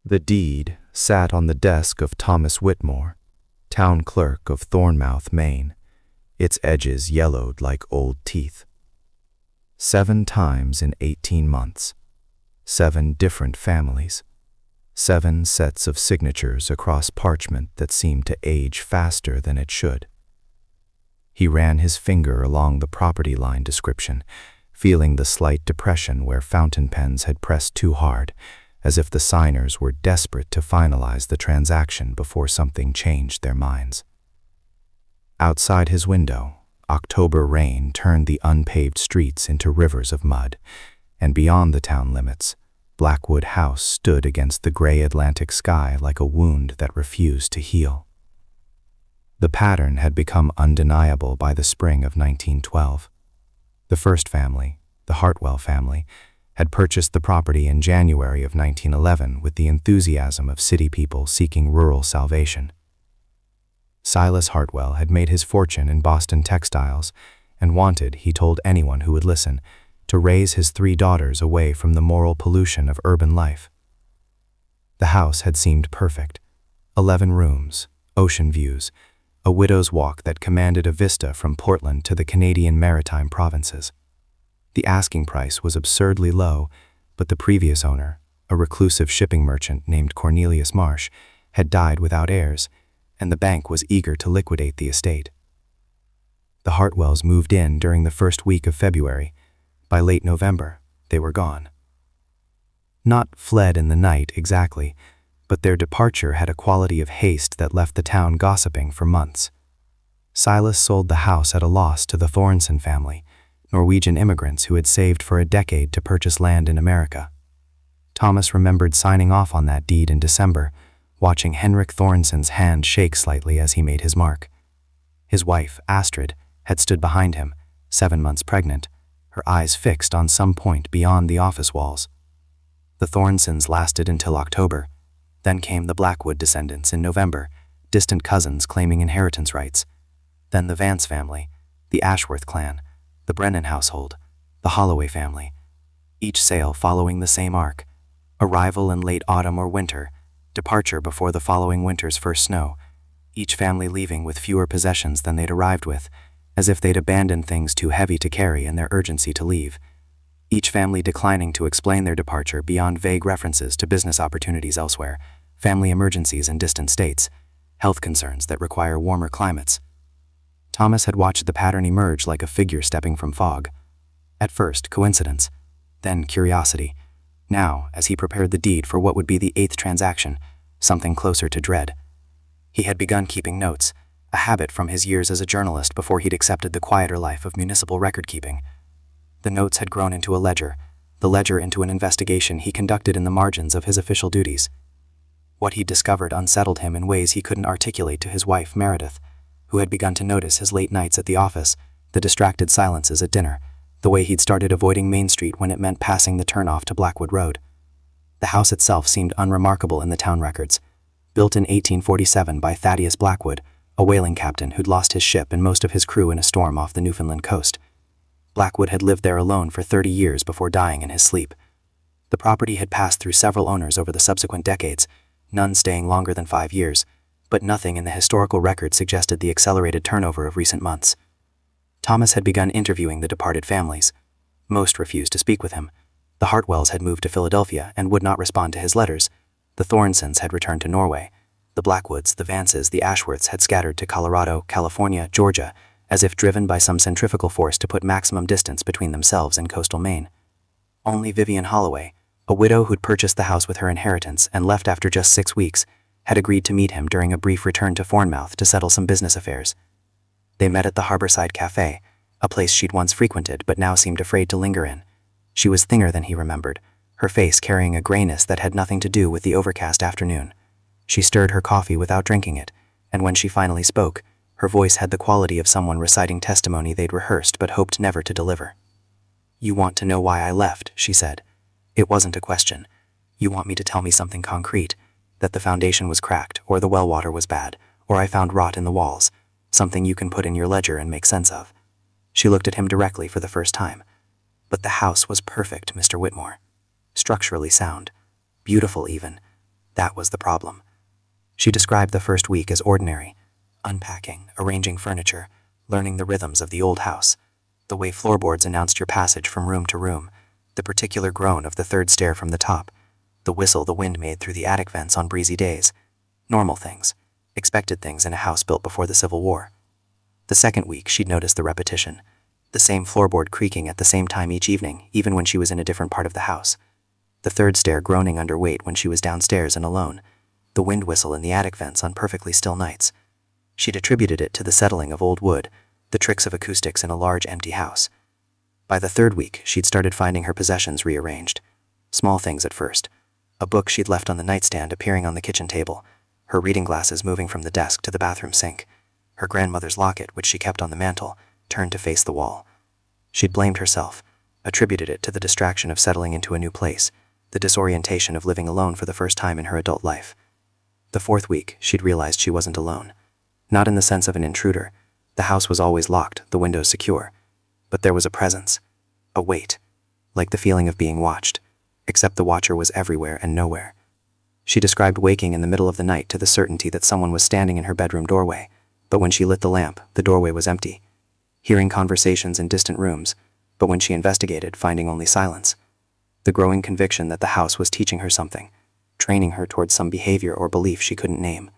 The deed sat on the desk of Thomas Whitmore, town clerk of Thornmouth, Maine, its edges yellowed like old teeth. 7 times in 18 months, 7 different families, 7 sets of signatures across parchment that seemed to age faster than it should. He ran his finger along the property line description, feeling the slight depression where fountain pens had pressed too hard, as if the signers were desperate to finalize the transaction before something changed their minds. Outside his window, October rain turned the unpaved streets into rivers of mud, and beyond the town limits, Blackwood House stood against the gray Atlantic sky like a wound that refused to heal. The pattern had become undeniable by the spring of 1912. The first family, the Hartwell family, had purchased the property in January of 1911 with the enthusiasm of city people seeking rural salvation. Silas Hartwell had made his fortune in Boston textiles and wanted, he told anyone who would listen, to raise his 3 daughters away from the moral pollution of urban life. The house had seemed perfect. 11 rooms, ocean views, a widow's walk that commanded a vista from Portland to the Canadian Maritime provinces. The asking price was absurdly low, but the previous owner, a reclusive shipping merchant named Cornelius Marsh, had died without heirs, and the bank was eager to liquidate the estate. The Hartwells moved in during the first week of February. By late November, they were gone. Not fled in the night exactly, but their departure had a quality of haste that left the town gossiping for months. Silas sold the house at a loss to the Thornson family, Norwegian immigrants who had saved for a decade to purchase land in America. Thomas remembered signing off on that deed in December, watching Henrik Thornson's hand shake slightly as he made his mark. His wife, Astrid, had stood behind him, 7 months pregnant, her eyes fixed on some point beyond the office walls. The Thornsons lasted until October. Then came the Blackwood descendants in November, distant cousins claiming inheritance rights. Then the Vance family, the Ashworth clan, the Brennan household, the Holloway family, each sale following the same arc: arrival in late autumn or winter, departure before the following winter's first snow, each family leaving with fewer possessions than they'd arrived with, as if they'd abandoned things too heavy to carry in their urgency to leave. Each family declining to explain their departure beyond vague references to business opportunities elsewhere, family emergencies in distant states, health concerns that require warmer climates. Thomas had watched the pattern emerge like a figure stepping from fog. At first, coincidence, then curiosity. Now, as he prepared the deed for what would be the 8th transaction, something closer to dread. He had begun keeping notes, a habit from his years as a journalist before he'd accepted the quieter life of municipal record-keeping. The notes had grown into a ledger, the ledger into an investigation he conducted in the margins of his official duties. What he'd discovered unsettled him in ways he couldn't articulate to his wife, Meredith, who had begun to notice his late nights at the office, the distracted silences at dinner, the way he'd started avoiding Main Street when it meant passing the turnoff to Blackwood Road. The house itself seemed unremarkable in the town records. Built in 1847 by Thaddeus Blackwood, a whaling captain who'd lost his ship and most of his crew in a storm off the Newfoundland coast. Blackwood had lived there alone for 30 years before dying in his sleep. The property had passed through several owners over the subsequent decades, none staying longer than 5 years, but nothing in the historical record suggested the accelerated turnover of recent months. Thomas had begun interviewing the departed families. Most refused to speak with him. The Hartwells had moved to Philadelphia and would not respond to his letters. The Thornsons had returned to Norway. The Blackwoods, the Vances, the Ashworths had scattered to Colorado, California, Georgia, as if driven by some centrifugal force to put maximum distance between themselves and coastal Maine. Only Vivian Holloway, a widow who'd purchased the house with her inheritance and left after just 6 weeks, had agreed to meet him during a brief return to Thornmouth to settle some business affairs. They met at the Harborside Cafe, a place she'd once frequented but now seemed afraid to linger in. She was thinner than he remembered, her face carrying a grayness that had nothing to do with the overcast afternoon. She stirred her coffee without drinking it, and when she finally spoke, her voice had the quality of someone reciting testimony they'd rehearsed but hoped never to deliver. "You want to know why I left," she said. "It wasn't a question. You want me to tell me something concrete, that the foundation was cracked, or the well water was bad, or I found rot in the walls, something you can put in your ledger and make sense of." She looked at him directly for the first time. "But the house was perfect, Mr. Whitmore. Structurally sound, beautiful even, That was the problem. She described the first week as ordinary, unpacking, arranging furniture, learning the rhythms of the old house, the way floorboards announced your passage from room to room, the particular groan of the third stair from the top, the whistle the wind made through the attic vents on breezy days. Normal things, expected things in a house built before the Civil War. The second week, she'd noticed the repetition, the same floorboard creaking at the same time each evening, even when she was in a different part of the house. The third stair groaning under weight when she was downstairs and alone, the wind whistle in the attic vents on perfectly still nights. She'd attributed it to the settling of old wood, the tricks of acoustics in a large empty house. By the third week, she'd started finding her possessions rearranged. Small things at first. A book she'd left on the nightstand appearing on the kitchen table, her reading glasses moving from the desk to the bathroom sink, her grandmother's locket, which she kept on the mantel, turned to face the wall. She'd blamed herself, attributed it to the distraction of settling into a new place, the disorientation of living alone for the first time in her adult life. The fourth week, she'd realized she wasn't alone. Not in the sense of an intruder. The house was always locked, the windows secure. But there was a presence, a weight, like the feeling of being watched, except the watcher was everywhere and nowhere. She described waking in the middle of the night to the certainty that someone was standing in her bedroom doorway, but when she lit the lamp, the doorway was empty. Hearing conversations in distant rooms, but when she investigated, finding only silence. The growing conviction that the house was teaching her something, training her towards some behavior or belief she couldn't name.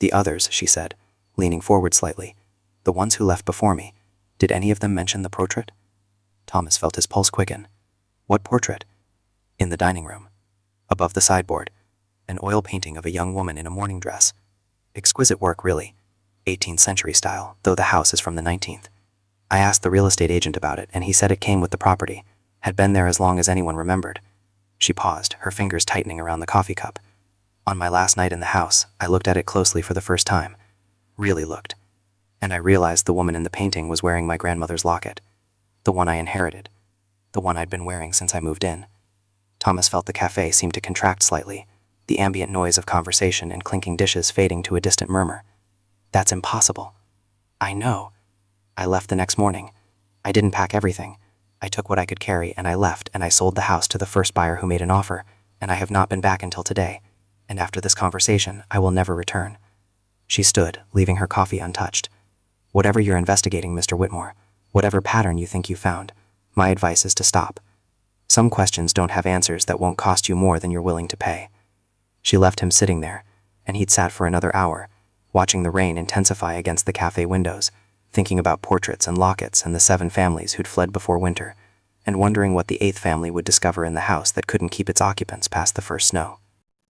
The others, she said, leaning forward slightly, the ones who left before me, did any of them mention the portrait? Thomas felt his pulse quicken. What portrait? In the dining room. Above the sideboard. An oil painting of a young woman in a morning dress. Exquisite work, really. 18th century style, though the house is from the 19th. I asked the real estate agent about it, and he said it came with the property, had been there as long as anyone remembered. She paused, her fingers tightening around the coffee cup. On my last night in the house, I looked at it closely for the first time. Really looked. And I realized the woman in the painting was wearing my grandmother's locket. The one I inherited. The one I'd been wearing since I moved in. Thomas felt the cafe seem to contract slightly, the ambient noise of conversation and clinking dishes fading to a distant murmur. That's impossible. I know. I left the next morning. I didn't pack everything. I took what I could carry and I left, and I sold the house to the first buyer who made an offer, and I have not been back until today, and after this conversation, I will never return. She stood, leaving her coffee untouched. Whatever you're investigating, Mr. Whitmore, whatever pattern you think you found, my advice is to stop. Some questions don't have answers that won't cost you more than you're willing to pay. She left him sitting there, and he'd sat for another hour, watching the rain intensify against the cafe windows, thinking about portraits and lockets and the 7 families who'd fled before winter, and wondering what the 8th family would discover in the house that couldn't keep its occupants past the first snow.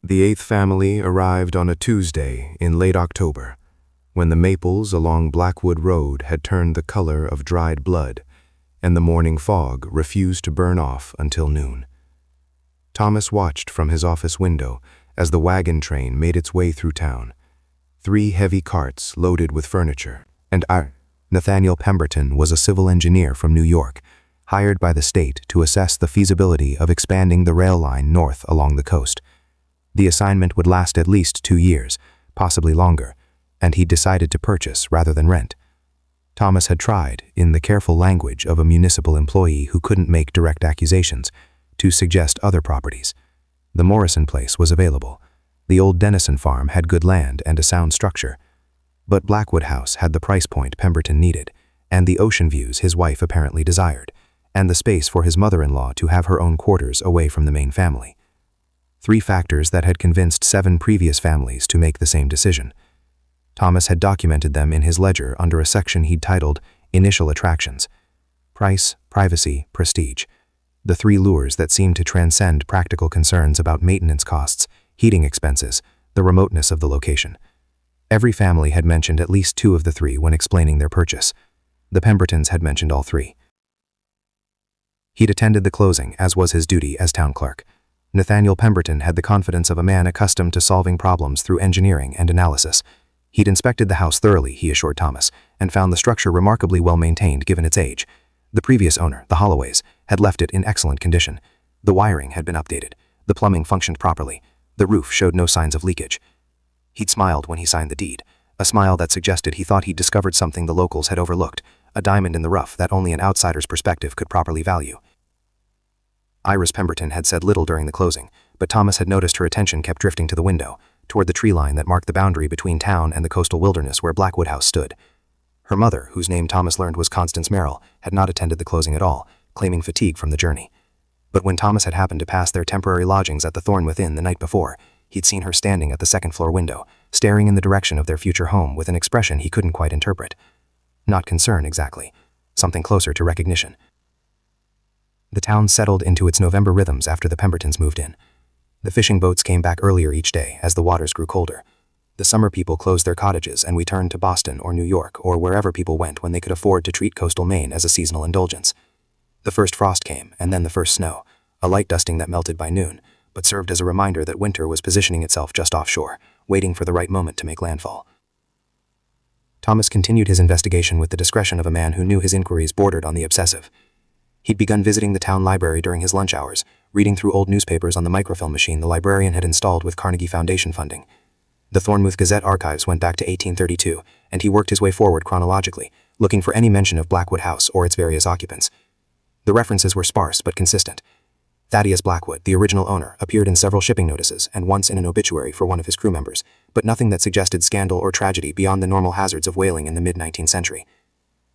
The 8th family arrived on a Tuesday in late October, when the maples along Blackwood Road had turned the color of dried blood, and the morning fog refused to burn off until noon. Thomas watched from his office window as the wagon train made its way through town. 3 heavy carts loaded with furniture, and Nathaniel Pemberton was a civil engineer from New York, hired by the state to assess the feasibility of expanding the rail line north along the coast. The assignment would last at least 2 years, possibly longer, and he decided to purchase rather than rent. Thomas had tried, in the careful language of a municipal employee who couldn't make direct accusations, to suggest other properties. The Morrison place was available. The old Dennison farm had good land and a sound structure. But Blackwood House had the price point Pemberton needed, and the ocean views his wife apparently desired, and the space for his mother-in-law to have her own quarters away from the Maine family. 3 factors that had convinced 7 previous families to make the same decision. Thomas had documented them in his ledger under a section he'd titled Initial Attractions. Price, privacy, prestige. The 3 lures that seemed to transcend practical concerns about maintenance costs, heating expenses, the remoteness of the location. Every family had mentioned at least 2 of the 3 when explaining their purchase. The Pembertons had mentioned all 3. He'd attended the closing, as was his duty as town clerk. Nathaniel Pemberton had the confidence of a man accustomed to solving problems through engineering and analysis. He'd inspected the house thoroughly, he assured Thomas, and found the structure remarkably well maintained given its age. The previous owner, the Holloways, had left it in excellent condition. The wiring had been updated. The plumbing functioned properly. The roof showed no signs of leakage. He'd smiled when he signed the deed, a smile that suggested he thought he'd discovered something the locals had overlooked, a diamond in the rough that only an outsider's perspective could properly value. Iris Pemberton had said little during the closing, but Thomas had noticed her attention kept drifting to the window, toward the tree line that marked the boundary between town and the coastal wilderness where Blackwood House stood. Her mother, whose name Thomas learned was Constance Merrill, had not attended the closing at all, claiming fatigue from the journey. But when Thomas had happened to pass their temporary lodgings at the Thornmouth Inn the night before, he'd seen her standing at the second-floor window, staring in the direction of their future home with an expression he couldn't quite interpret. Not concern, exactly. Something closer to recognition. The town settled into its November rhythms after the Pembertons moved in. The fishing boats came back earlier each day as the waters grew colder. The summer people closed their cottages and we turned to Boston or New York or wherever people went when they could afford to treat coastal Maine as a seasonal indulgence. The first frost came, and then the first snow, a light dusting that melted by noon, but served as a reminder that winter was positioning itself just offshore, waiting for the right moment to make landfall. Thomas continued his investigation with the discretion of a man who knew his inquiries bordered on the obsessive. He'd begun visiting the town library during his lunch hours, reading through old newspapers on the microfilm machine the librarian had installed with Carnegie Foundation funding. The Thornmouth Gazette archives went back to 1832, and he worked his way forward chronologically, looking for any mention of Blackwood House or its various occupants. The references were sparse but consistent. Thaddeus Blackwood, the original owner, appeared in several shipping notices and once in an obituary for one of his crew members, but nothing that suggested scandal or tragedy beyond the normal hazards of whaling in the mid-19th century.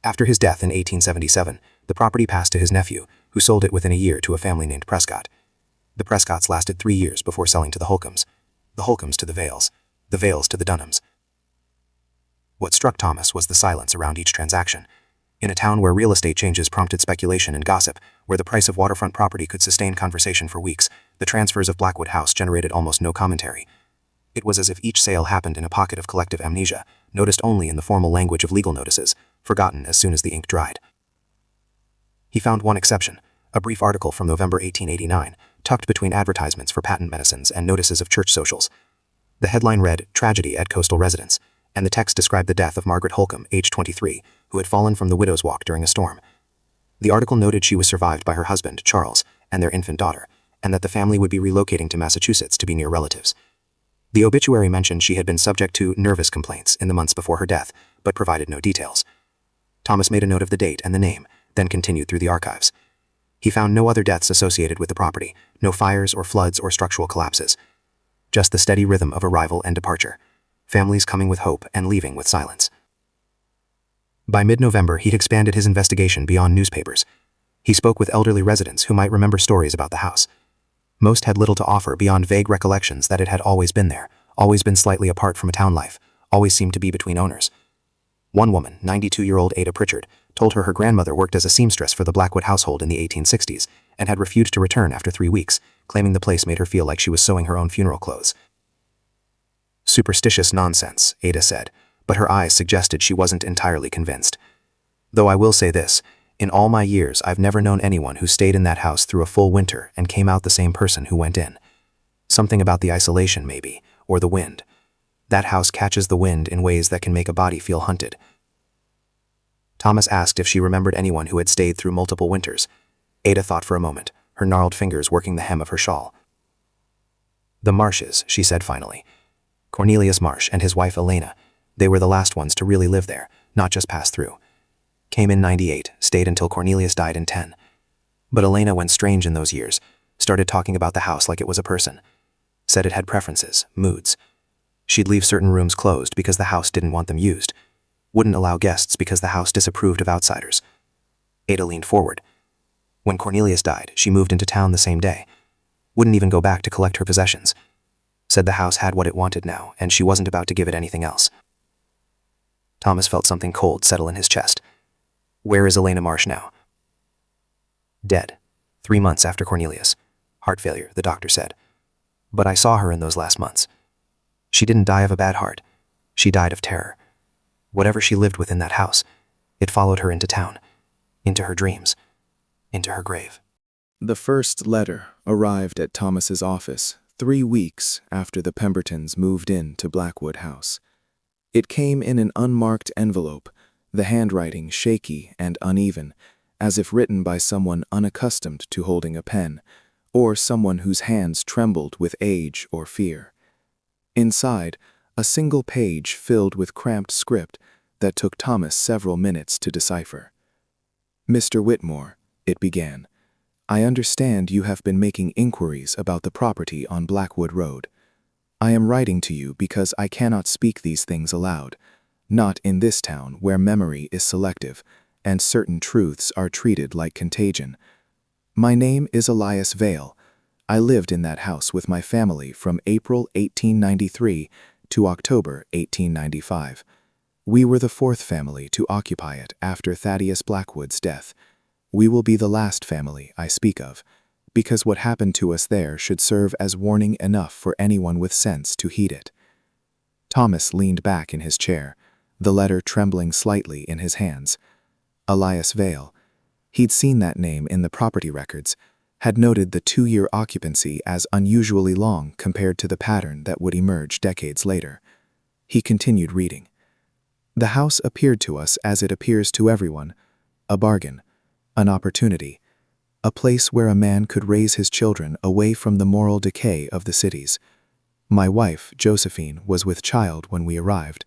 After his death in 1877, the property passed to his nephew, who sold it within a year to a family named Prescott. The Prescotts lasted 3 years before selling to the Holcombs to the Vales to the Dunhams. What struck Thomas was the silence around each transaction. In a town where real estate changes prompted speculation and gossip, where the price of waterfront property could sustain conversation for weeks, the transfers of Blackwood House generated almost no commentary. It was as if each sale happened in a pocket of collective amnesia, noticed only in the formal language of legal notices, forgotten as soon as the ink dried. He found one exception, a brief article from November 1889, tucked between advertisements for patent medicines and notices of church socials. The headline read, "Tragedy at Coastal Residence," and the text described the death of Margaret Holcomb, aged 23, who had fallen from the widow's walk during a storm. The article noted she was survived by her husband, Charles, and their infant daughter, and that the family would be relocating to Massachusetts to be near relatives. The obituary mentioned she had been subject to nervous complaints in the months before her death, but provided no details. Thomas made a note of the date and the name, then continued through the archives. He found no other deaths associated with the property, no fires or floods or structural collapses. Just the steady rhythm of arrival and departure, families coming with hope and leaving with silence. By mid-November, he'd expanded his investigation beyond newspapers. He spoke with elderly residents who might remember stories about the house. Most had little to offer beyond vague recollections that it had always been there, always been slightly apart from a town life, always seemed to be between owners. One woman, 92-year-old Ada Pritchard, told her grandmother worked as a seamstress for the Blackwood household in the 1860s and had refused to return after 3 weeks, claiming the place made her feel like she was sewing her own funeral clothes. Superstitious nonsense, Ada said, but her eyes suggested she wasn't entirely convinced. Though I will say this, in all my years I've never known anyone who stayed in that house through a full winter and came out the same person who went in. Something about the isolation, maybe, or the wind. That house catches the wind in ways that can make a body feel hunted. Thomas asked if she remembered anyone who had stayed through multiple winters. Ada thought for a moment, her gnarled fingers working the hem of her shawl. "The Marshes," she said finally. "Cornelius Marsh and his wife Elena. They were the last ones to really live there, not just pass through. Came in 98, stayed until Cornelius died in 10. But Elena went strange in those years, started talking about the house like it was a person. Said it had preferences, moods. She'd leave certain rooms closed because the house didn't want them used. Wouldn't allow guests because the house disapproved of outsiders." Ada leaned forward. "When Cornelius died, she moved into town the same day. Wouldn't even go back to collect her possessions. Said the house had what it wanted now, and she wasn't about to give it anything else." Thomas felt something cold settle in his chest. "Where is Elena Marsh now?" "Dead. 3 months after Cornelius. Heart failure, the doctor said. But I saw her in those last months. She didn't die of a bad heart. She died of terror. Whatever she lived within that house, it followed her into town, into her dreams, into her grave." The first letter arrived at Thomas's office 3 weeks after the Pembertons moved in to Blackwood House. It came in an unmarked envelope, the handwriting shaky and uneven, as if written by someone unaccustomed to holding a pen, or someone whose hands trembled with age or fear. Inside, a single page filled with cramped script that took Thomas several minutes to decipher. "Mr. Whitmore," it began, I understand you have been making inquiries about the property on Blackwood Road. I am writing to you because I cannot speak these things aloud, not in this town where memory is selective and certain truths are treated like contagion. My name is Elias Vale. I lived in that house with my family from April 1893 to October 1895. We were the fourth family to occupy it after Thaddeus Blackwood's death. We will be the last family I speak of, because what happened to us there should serve as warning enough for anyone with sense to heed it. Thomas leaned back in his chair, the letter trembling slightly in his hands. Elias Vale. He'd seen that name in the property records, had noted the 2-year occupancy as unusually long compared to the pattern that would emerge decades later. He continued reading. The house appeared to us as it appears to everyone, a bargain, an opportunity, a place where a man could raise his children away from the moral decay of the cities. My wife, Josephine, was with child when we arrived.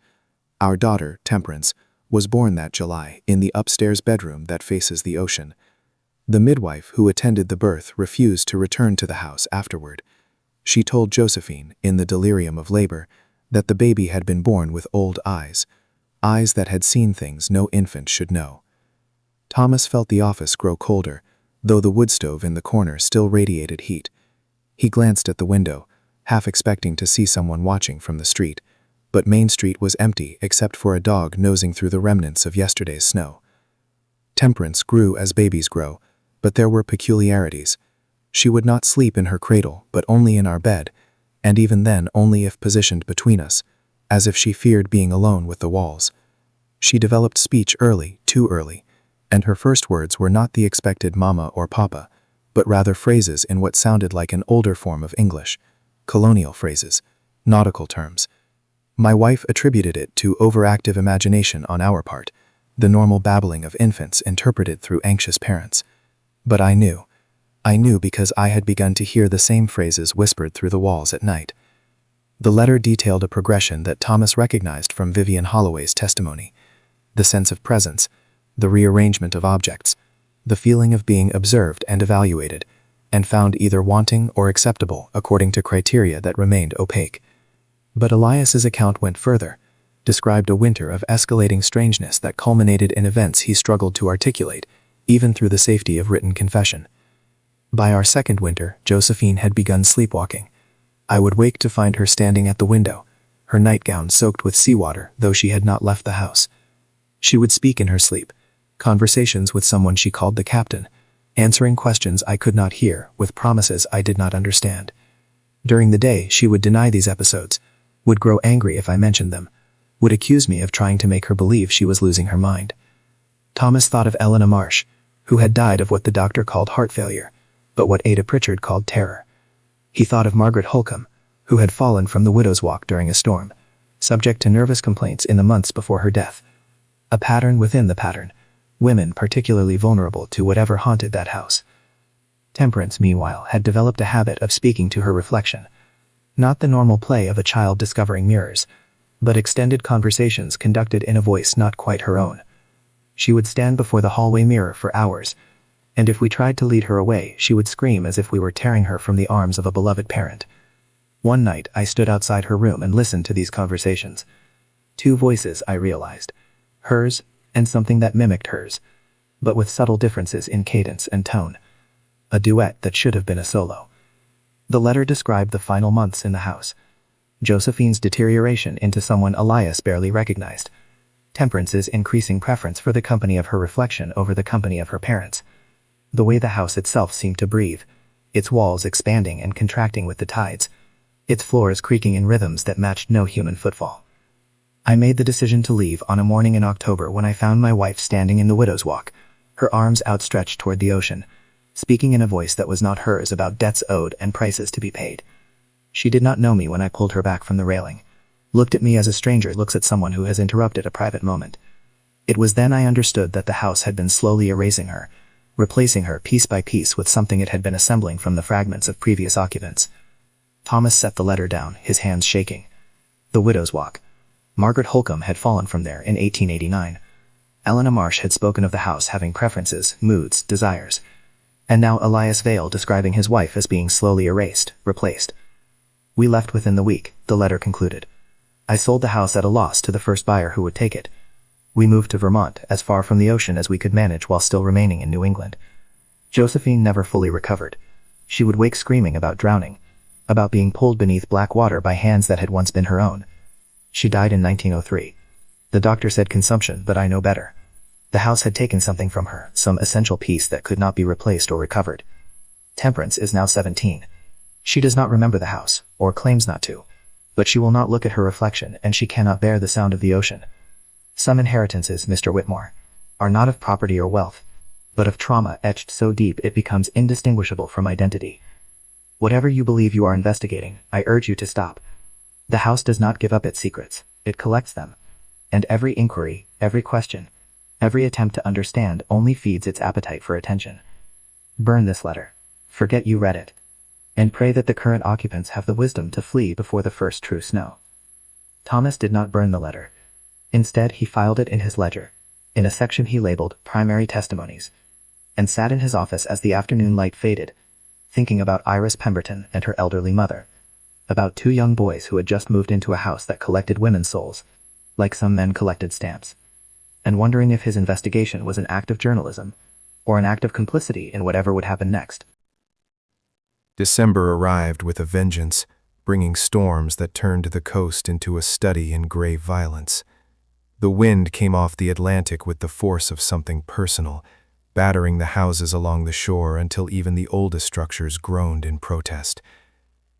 Our daughter, Temperance, was born that July in the upstairs bedroom that faces the ocean. The midwife who attended the birth refused to return to the house afterward. She told Josephine, in the delirium of labor, that the baby had been born with old eyes that had seen things no infant should know. Thomas felt the office grow colder, though the wood stove in the corner still radiated heat. He glanced at the window, half expecting to see someone watching from the street, but Main Street was empty except for a dog nosing through the remnants of yesterday's snow. Temperance grew as babies grow, but there were peculiarities. She would not sleep in her cradle, but only in our bed, and even then only if positioned between us, as if she feared being alone with the walls. She developed speech early, too early, and her first words were not the expected mama or papa, but rather phrases in what sounded like an older form of English, colonial phrases, nautical terms. My wife attributed it to overactive imagination on our part, the normal babbling of infants interpreted through anxious parents. But I knew because I had begun to hear the same phrases whispered through the walls at night. The letter detailed a progression that Thomas recognized from Vivian Holloway's testimony. The sense of presence, the rearrangement of objects, the feeling of being observed and evaluated, and found either wanting or acceptable according to criteria that remained opaque. But Elias's account went further, described a winter of escalating strangeness that culminated in events he struggled to articulate, even through the safety of written confession. By our second winter, Josephine had begun sleepwalking. I would wake to find her standing at the window, her nightgown soaked with seawater, though she had not left the house. She would speak in her sleep, conversations with someone she called the captain, answering questions I could not hear with promises I did not understand. During the day, she would deny these episodes, would grow angry if I mentioned them, would accuse me of trying to make her believe she was losing her mind. Thomas thought of Elena Marsh, who had died of what the doctor called heart failure, but what Ada Pritchard called terror. He thought of Margaret Holcomb, who had fallen from the widow's walk during a storm, subject to nervous complaints in the months before her death. A pattern within the pattern, women particularly vulnerable to whatever haunted that house. Temperance, meanwhile, had developed a habit of speaking to her reflection. Not the normal play of a child discovering mirrors, but extended conversations conducted in a voice not quite her own. She would stand before the hallway mirror for hours, and if we tried to lead her away, she would scream as if we were tearing her from the arms of a beloved parent. One night, I stood outside her room and listened to these conversations. 2 voices, I realized. Hers, and something that mimicked hers, but with subtle differences in cadence and tone. A duet that should have been a solo. The letter described the final months in the house. Josephine's deterioration into someone Elias barely recognized. Temperance's increasing preference for the company of her reflection over the company of her parents. The way the house itself seemed to breathe, its walls expanding and contracting with the tides, its floors creaking in rhythms that matched no human footfall. I made the decision to leave on a morning in October when I found my wife standing in the widow's walk, her arms outstretched toward the ocean, speaking in a voice that was not hers about debts owed and prices to be paid. She did not know me when I pulled her back from the railing, looked at me as a stranger looks at someone who has interrupted a private moment. It was then I understood that the house had been slowly erasing her, replacing her piece by piece with something it had been assembling from the fragments of previous occupants. Thomas set the letter down, his hands shaking. The widow's walk. Margaret Holcomb had fallen from there in 1889. Elena Marsh had spoken of the house having preferences, moods, desires. And now Elias Vale describing his wife as being slowly erased, replaced. We left within the week, the letter concluded. I sold the house at a loss to the first buyer who would take it. We moved to Vermont, as far from the ocean as we could manage while still remaining in New England. Josephine never fully recovered. She would wake screaming about drowning, about being pulled beneath black water by hands that had once been her own. She died in 1903. The doctor said consumption, but I know better. The house had taken something from her, some essential piece that could not be replaced or recovered. Temperance is now 17. She does not remember the house, or claims not to. But she will not look at her reflection, and she cannot bear the sound of the ocean. Some inheritances, Mr. Whitmore, are not of property or wealth, but of trauma etched so deep it becomes indistinguishable from identity. Whatever you believe you are investigating, I urge you to stop. The house does not give up its secrets, it collects them. And every inquiry, every question, every attempt to understand only feeds its appetite for attention. Burn this letter. Forget you read it. And pray that the current occupants have the wisdom to flee before the first true snow. Thomas did not burn the letter. Instead, he filed it in his ledger, in a section he labeled Primary Testimonies, and sat in his office as the afternoon light faded, thinking about Iris Pemberton and her elderly mother, about 2 young boys who had just moved into a house that collected women's souls, like some men collected stamps, and wondering if his investigation was an act of journalism, or an act of complicity in whatever would happen next. December arrived with a vengeance, bringing storms that turned the coast into a study in grave violence. The wind came off the Atlantic with the force of something personal, battering the houses along the shore until even the oldest structures groaned in protest.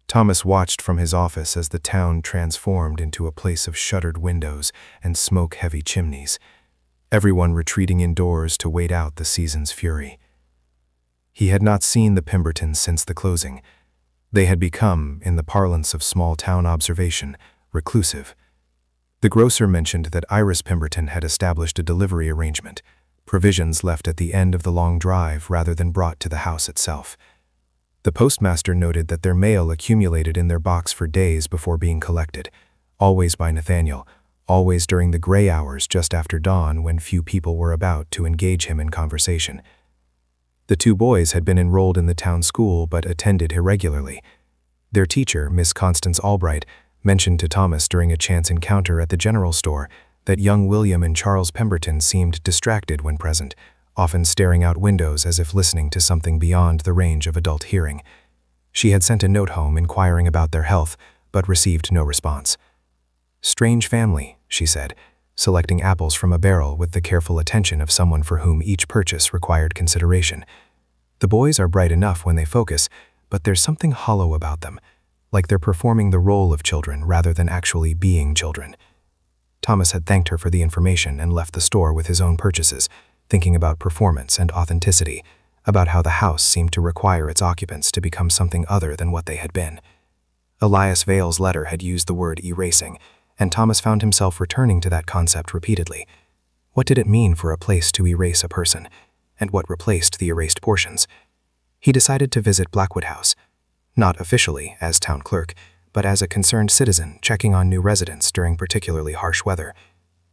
Thomas watched from his office as the town transformed into a place of shuttered windows and smoke-heavy chimneys, everyone retreating indoors to wait out the season's fury. He had not seen the Pembertons since the closing. They had become, in the parlance of small-town observation, reclusive. The grocer mentioned that Iris Pemberton had established a delivery arrangement, provisions left at the end of the long drive rather than brought to the house itself. The postmaster noted that their mail accumulated in their box for days before being collected, always by Nathaniel, always during the gray hours just after dawn when few people were about to engage him in conversation. The 2 boys had been enrolled in the town school but attended irregularly. Their teacher, Miss Constance Albright, mentioned to Thomas during a chance encounter at the general store that young William and Charles Pemberton seemed distracted when present, often staring out windows as if listening to something beyond the range of adult hearing. She had sent a note home inquiring about their health, but received no response. "Strange family," she said, selecting apples from a barrel with the careful attention of someone for whom each purchase required consideration. "The boys are bright enough when they focus, but there's something hollow about them, like they're performing the role of children rather than actually being children." Thomas had thanked her for the information and left the store with his own purchases, thinking about performance and authenticity, about how the house seemed to require its occupants to become something other than what they had been. Elias Vale's letter had used the word erasing, and Thomas found himself returning to that concept repeatedly. What did it mean for a place to erase a person, and what replaced the erased portions? He decided to visit Blackwood House, not officially as town clerk, but as a concerned citizen checking on new residents during particularly harsh weather.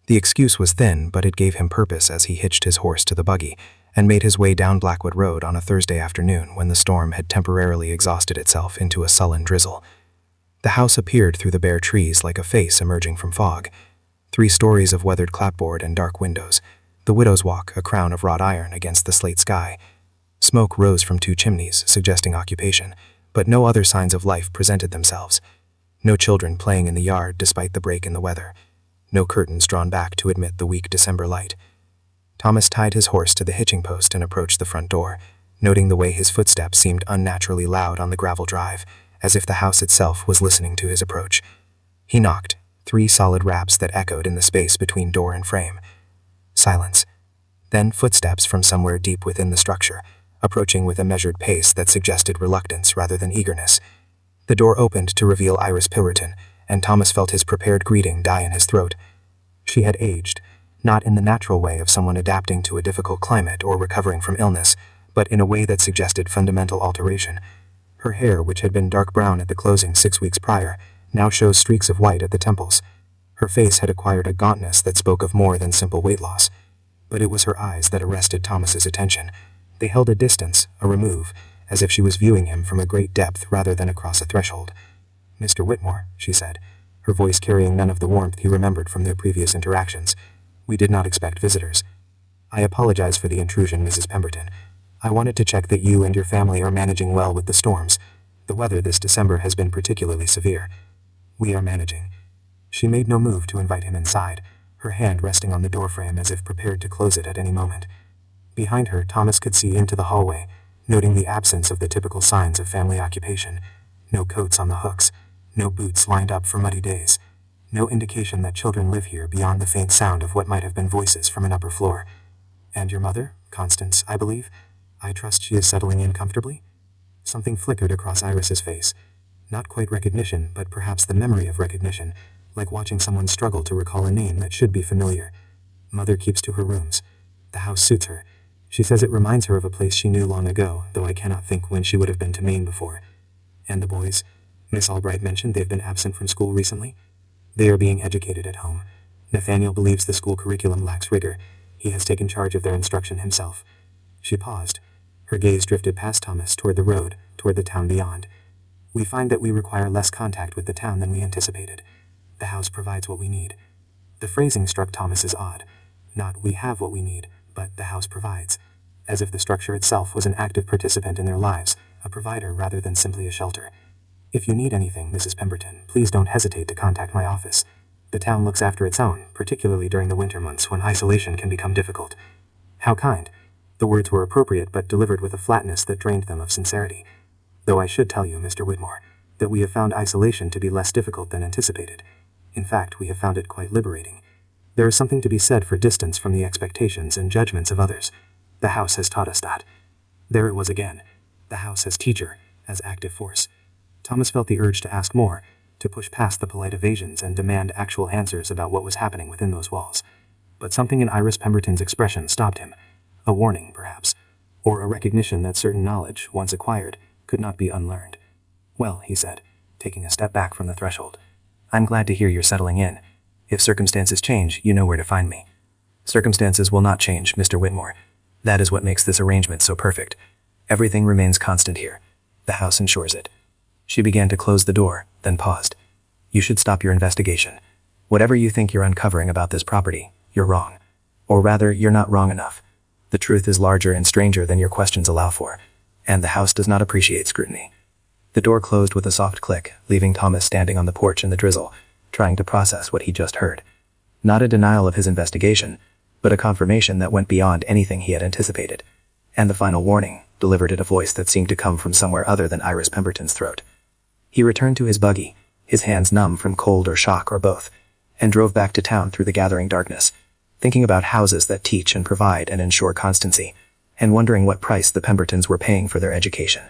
The excuse was thin, but it gave him purpose as he hitched his horse to the buggy and made his way down Blackwood Road on a Thursday afternoon when the storm had temporarily exhausted itself into a sullen drizzle. The house appeared through the bare trees like a face emerging from fog. 3 stories of weathered clapboard and dark windows. The widow's walk, a crown of wrought iron against the slate sky. Smoke rose from 2 chimneys, suggesting occupation, but no other signs of life presented themselves. No children playing in the yard despite the break in the weather. No curtains drawn back to admit the weak December light. Thomas tied his horse to the hitching post and approached the front door, noting the way his footsteps seemed unnaturally loud on the gravel drive, as if the house itself was listening to his approach. He knocked, 3 solid raps that echoed in the space between door and frame. Silence. Then footsteps from somewhere deep within the structure, approaching with a measured pace that suggested reluctance rather than eagerness. The door opened to reveal Iris Pemberton, and Thomas felt his prepared greeting die in his throat. She had aged, not in the natural way of someone adapting to a difficult climate or recovering from illness, but in a way that suggested fundamental alteration. Her hair, which had been dark brown at the closing 6 weeks prior, now shows streaks of white at the temples. Her face had acquired a gauntness that spoke of more than simple weight loss. But it was her eyes that arrested Thomas's attention, They held a distance, a remove, as if she was viewing him from a great depth rather than across a threshold. "Mr. Whitmore," she said, her voice carrying none of the warmth he remembered from their previous interactions. "We did not expect visitors. I apologize for the intrusion, Mrs. Pemberton. I wanted to check that you and your family are managing well with the storms. The weather this December has been particularly severe. We are managing." She made no move to invite him inside, her hand resting on the doorframe as if prepared to close it at any moment. Behind her, Thomas could see into the hallway, noting the absence of the typical signs of family occupation. No coats on the hooks, no boots lined up for muddy days, no indication that children live here beyond the faint sound of what might have been voices from an upper floor. "And your mother, Constance, I believe? I trust she is settling in comfortably?" Something flickered across Iris's face. Not quite recognition, but perhaps the memory of recognition, like watching someone struggle to recall a name that should be familiar. "Mother keeps to her rooms. The house suits her. She says it reminds her of a place she knew long ago, though I cannot think when she would have been to Maine before." "And the boys? Miss Albright mentioned they've been absent from school recently?" "They are being educated at home. Nathaniel believes the school curriculum lacks rigor. He has taken charge of their instruction himself." She paused. Her gaze drifted past Thomas toward the road, toward the town beyond. "We find that we require less contact with the town than we anticipated. The house provides what we need." The phrasing struck Thomas as odd. Not "we have what we need," but "the house provides." As if the structure itself was an active participant in their lives, a provider rather than simply a shelter. "If you need anything, Mrs. Pemberton, please don't hesitate to contact my office. The town looks after its own, particularly during the winter months when isolation can become difficult." How kind. The words were appropriate but delivered with a flatness that drained them of sincerity. "Though I should tell you, Mr. Whitmore, that we have found isolation to be less difficult than anticipated. In fact, we have found it quite liberating. There is something to be said for distance from the expectations and judgments of others. The house has taught us that." There it was again. The house as teacher, as active force. Thomas felt the urge to ask more, to push past the polite evasions and demand actual answers about what was happening within those walls. But something in Iris Pemberton's expression stopped him. A warning, perhaps, or a recognition that certain knowledge, once acquired, could not be unlearned. "Well," he said, taking a step back from the threshold, "I'm glad to hear you're settling in. If circumstances change, you know where to find me." "Circumstances will not change, Mr. Whitmore. That is what makes this arrangement so perfect. Everything remains constant here. The house ensures it." She began to close the door, then paused. "You should stop your investigation. Whatever you think you're uncovering about this property, you're wrong. Or rather, you're not wrong enough. The truth is larger and stranger than your questions allow for, and the house does not appreciate scrutiny." The door closed with a soft click, leaving Thomas standing on the porch in the drizzle, trying to process what he just heard. Not a denial of his investigation, but a confirmation that went beyond anything he had anticipated. And the final warning, delivered in a voice that seemed to come from somewhere other than Iris Pemberton's throat. He returned to his buggy, his hands numb from cold or shock or both, and drove back to town through the gathering darkness, thinking about houses that teach and provide and ensure constancy, and wondering what price the Pembertons were paying for their education.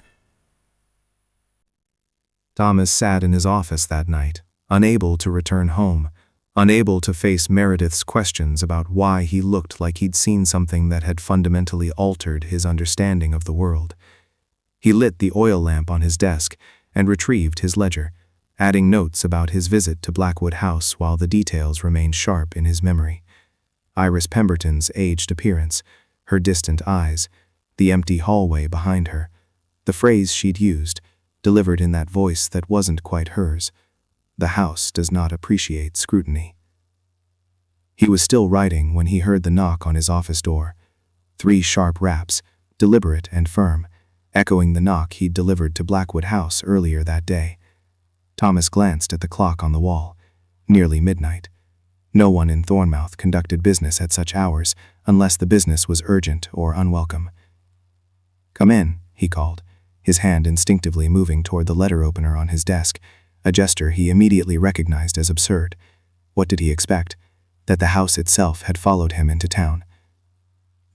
Thomas sat in his office that night, unable to return home, unable to face Meredith's questions about why he looked like he'd seen something that had fundamentally altered his understanding of the world. He lit the oil lamp on his desk and retrieved his ledger, adding notes about his visit to Blackwood House while the details remained sharp in his memory. Iris Pemberton's aged appearance, her distant eyes, the empty hallway behind her, the phrase she'd used, delivered in that voice that wasn't quite hers. "The house does not appreciate scrutiny." He was still writing when he heard the knock on his office door. 3 sharp raps, deliberate and firm, echoing the knock he'd delivered to Blackwood House earlier that day. Thomas glanced at the clock on the wall. Nearly midnight. No one in Thornmouth conducted business at such hours unless the business was urgent or unwelcome. "Come in," he called, his hand instinctively moving toward the letter opener on his desk, a gesture he immediately recognized as absurd. What did he expect? That the house itself had followed him into town.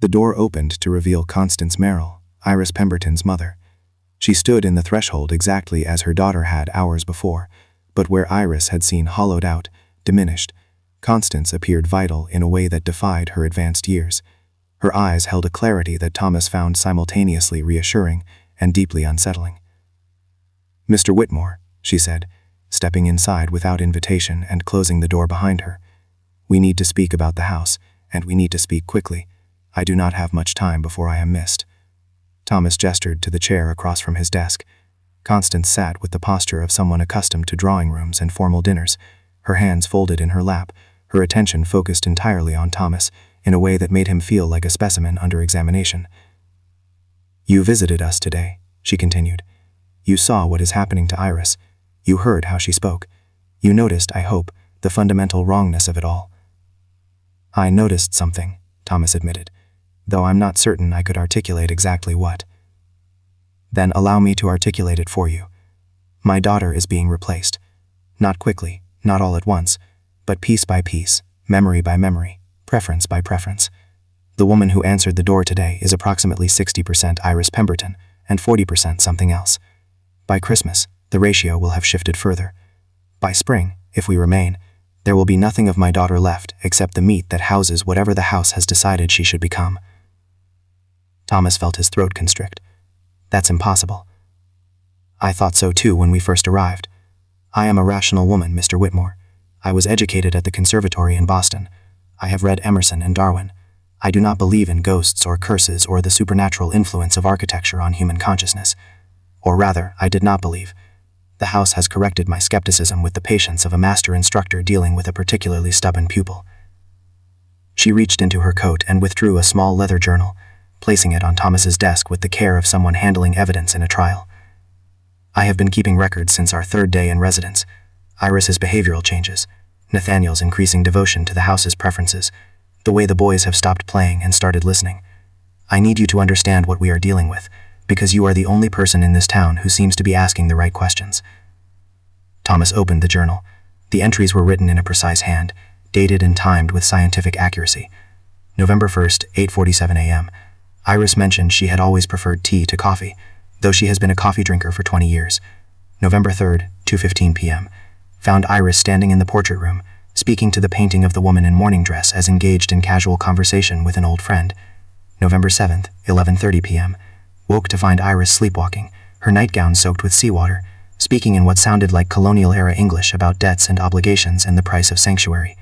The door opened to reveal Constance Merrill, Iris Pemberton's mother. She stood in the threshold exactly as her daughter had hours before, but where Iris had seemed hollowed out, diminished, Constance appeared vital in a way that defied her advanced years. Her eyes held a clarity that Thomas found simultaneously reassuring and deeply unsettling. "Mr. Whitmore," she said, stepping inside without invitation and closing the door behind her. "We need to speak about the house, and we need to speak quickly. I do not have much time before I am missed." Thomas gestured to the chair across from his desk. Constance sat with the posture of someone accustomed to drawing rooms and formal dinners, her hands folded in her lap, her attention focused entirely on Thomas, in a way that made him feel like a specimen under examination. "You visited us today," she continued. "You saw what is happening to Iris. You heard how she spoke. You noticed, I hope, the fundamental wrongness of it all." "I noticed something," Thomas admitted, "though I'm not certain I could articulate exactly what." "Then allow me to articulate it for you. My daughter is being replaced. Not quickly, not all at once, but piece by piece, memory by memory, preference by preference. The woman who answered the door today is approximately 60% Iris Pemberton and 40% something else. By Christmas, the ratio will have shifted further. By spring, if we remain, there will be nothing of my daughter left except the meat that houses whatever the house has decided she should become." Thomas felt his throat constrict. "That's impossible." "I thought so too when we first arrived. I am a rational woman, Mr. Whitmore. I was educated at the conservatory in Boston. I have read Emerson and Darwin. I do not believe in ghosts or curses or the supernatural influence of architecture on human consciousness. Or rather, I did not believe. The house has corrected my skepticism with the patience of a master instructor dealing with a particularly stubborn pupil." She reached into her coat and withdrew a small leather journal, placing it on Thomas's desk with the care of someone handling evidence in a trial. "I have been keeping records since our third day in residence. Iris's behavioral changes, Nathaniel's increasing devotion to the house's preferences, the way the boys have stopped playing and started listening. I need you to understand what we are dealing with, because you are the only person in this town who seems to be asking the right questions." Thomas opened the journal. The entries were written in a precise hand, dated and timed with scientific accuracy. November 1st, 8:47 a.m. Iris mentioned she had always preferred tea to coffee, though she has been a coffee drinker for 20 years. November 3rd, 2:15 p.m. Found Iris standing in the portrait room, speaking to the painting of the woman in morning dress as engaged in casual conversation with an old friend. November 7th, 11:30 p.m. Woke to find Iris sleepwalking, her nightgown soaked with seawater, speaking in what sounded like colonial-era English about debts and obligations and the price of sanctuary.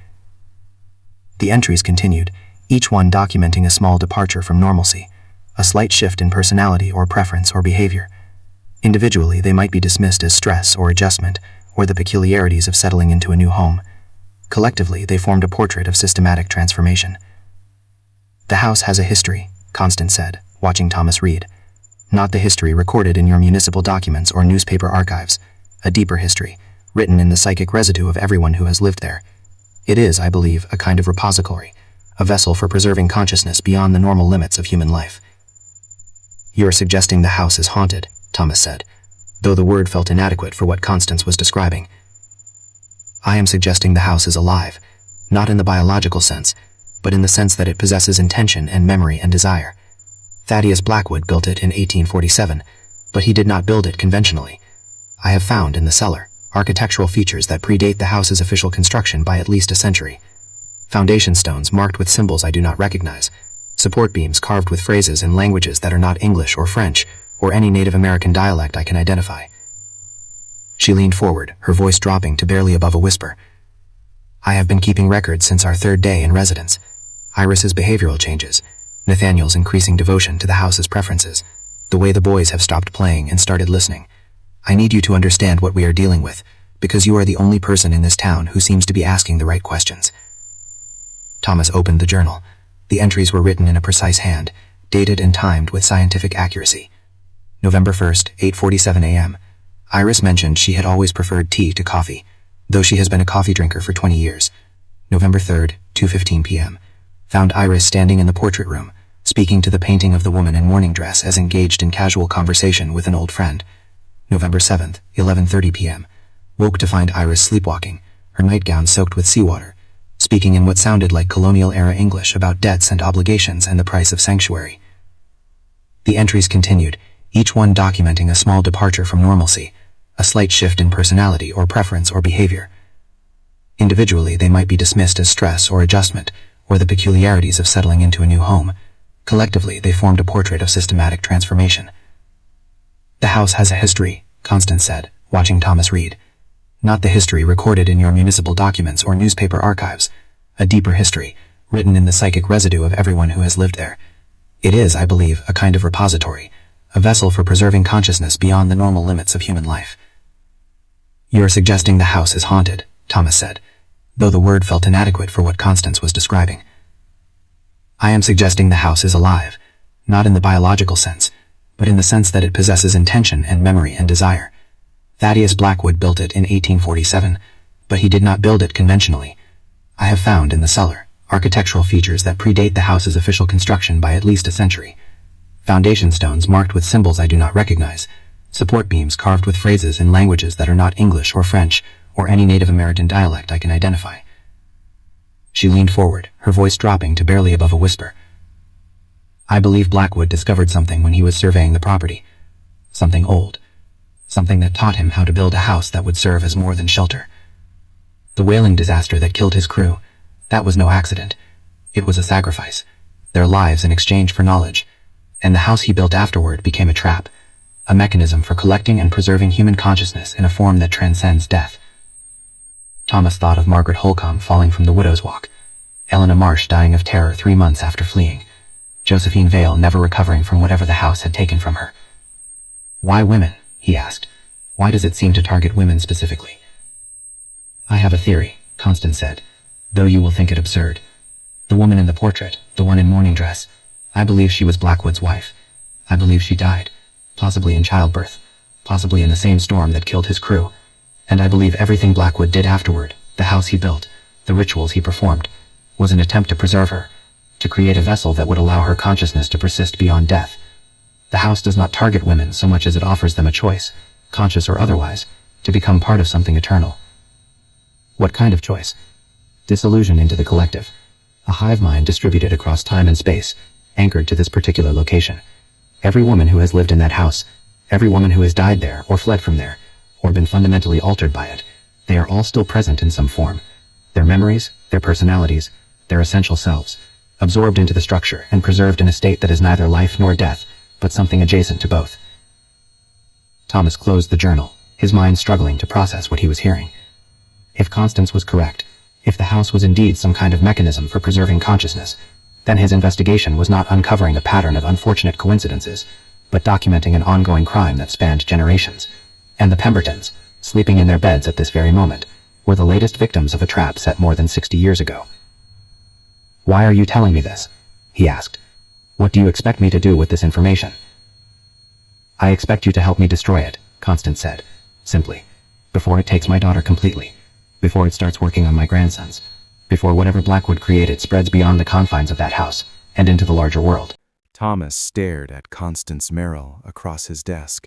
The entries continued, each one documenting a small departure from normalcy, a slight shift in personality or preference or behavior. Individually, they might be dismissed as stress or adjustment, or the peculiarities of settling into a new home. Collectively, they formed a portrait of systematic transformation. "The house has a history," Constance said, watching Thomas read. "Not the history recorded in your municipal documents or newspaper archives, a deeper history, written in the psychic residue of everyone who has lived there. It is, I believe, a kind of repository, a vessel for preserving consciousness beyond the normal limits of human life." "You are suggesting the house is haunted," Thomas said, though the word felt inadequate for what Constance was describing. "I am suggesting the house is alive, not in the biological sense, but in the sense that it possesses intention and memory and desire. Thaddeus Blackwood built it in 1847, but he did not build it conventionally. I have found in the cellar architectural features that predate the house's official construction by at least a century. Foundation stones marked with symbols I do not recognize, support beams carved with phrases in languages that are not English or French, or any Native American dialect I can identify." She leaned forward, her voice dropping to barely above a whisper. "I have been keeping records since our third day in residence. Iris's behavioral changes, Nathaniel's increasing devotion to the house's preferences, the way the boys have stopped playing and started listening. I need you to understand what we are dealing with, because you are the only person in this town who seems to be asking the right questions." Thomas opened the journal. The entries were written in a precise hand, dated and timed with scientific accuracy. November 1st, 8:47 a.m. Iris mentioned she had always preferred tea to coffee, though she has been a coffee drinker for 20 years. November 3rd, 2:15 p.m. Found Iris standing in the portrait room, speaking to the painting of the woman in morning dress as engaged in casual conversation with an old friend. November 7th, 11:30 p.m. Woke to find Iris sleepwalking, her nightgown soaked with seawater, speaking in what sounded like colonial-era English about debts and obligations and the price of sanctuary. The entries continued, each one documenting a small departure from normalcy, a slight shift in personality or preference or behavior. Individually, they might be dismissed as stress or adjustment, or the peculiarities of settling into a new home. Collectively, they formed a portrait of systematic transformation. "The house has a history," Constance said, watching Thomas read. "Not the history recorded in your municipal documents or newspaper archives, a deeper history, written in the psychic residue of everyone who has lived there. It is, I believe, a kind of repository, a vessel for preserving consciousness beyond the normal limits of human life. "You are suggesting the house is haunted," Thomas said, though the word felt inadequate for what Constance was describing. "I am suggesting the house is alive, not in the biological sense, but in the sense that it possesses intention and memory and desire. Thaddeus Blackwood built it in 1847, but he did not build it conventionally. I have found in the cellar architectural features that predate the house's official construction by at least a century. Foundation stones marked with symbols I do not recognize, support beams carved with phrases in languages that are not English or French or any Native American dialect I can identify." She leaned forward, her voice dropping to barely above a whisper. "I believe Blackwood discovered something when he was surveying the property. Something old. Something that taught him how to build a house that would serve as more than shelter. The whaling disaster that killed his crew, that was no accident. It was a sacrifice. Their lives in exchange for knowledge. And the house he built afterward became a trap. A mechanism for collecting and preserving human consciousness in a form that transcends death." Thomas thought of Margaret Holcomb falling from the Widow's Walk, Eleanor Marsh dying of terror 3 months after fleeing, Josephine Vale never recovering from whatever the house had taken from her. "Why women?" he asked. "Why does it seem to target women specifically?" "I have a theory," Constance said, "though you will think it absurd. The woman in the portrait, the one in mourning dress, I believe she was Blackwood's wife. I believe she died, possibly in childbirth, possibly in the same storm that killed his crew. And I believe everything Blackwood did afterward, the house he built, the rituals he performed, was an attempt to preserve her, to create a vessel that would allow her consciousness to persist beyond death. The house does not target women so much as it offers them a choice, conscious or otherwise, to become part of something eternal." "What kind of choice?" "Disillusion into the collective. A hive mind distributed across time and space, anchored to this particular location. Every woman who has lived in that house, every woman who has died there or fled from there, or been fundamentally altered by it, they are all still present in some form. Their memories, their personalities, their essential selves, absorbed into the structure and preserved in a state that is neither life nor death, but something adjacent to both." Thomas closed the journal, his mind struggling to process what he was hearing. If Constance was correct, if the house was indeed some kind of mechanism for preserving consciousness, then his investigation was not uncovering a pattern of unfortunate coincidences, but documenting an ongoing crime that spanned generations. And the Pembertons, sleeping in their beds at this very moment, were the latest victims of a trap set more than 60 years ago. "Why are you telling me this?" he asked. "What do you expect me to do with this information?" "I expect you to help me destroy it," Constance said, simply, "before it takes my daughter completely, before it starts working on my grandsons, before whatever Blackwood created spreads beyond the confines of that house and into the larger world." Thomas stared at Constance Merrill across his desk,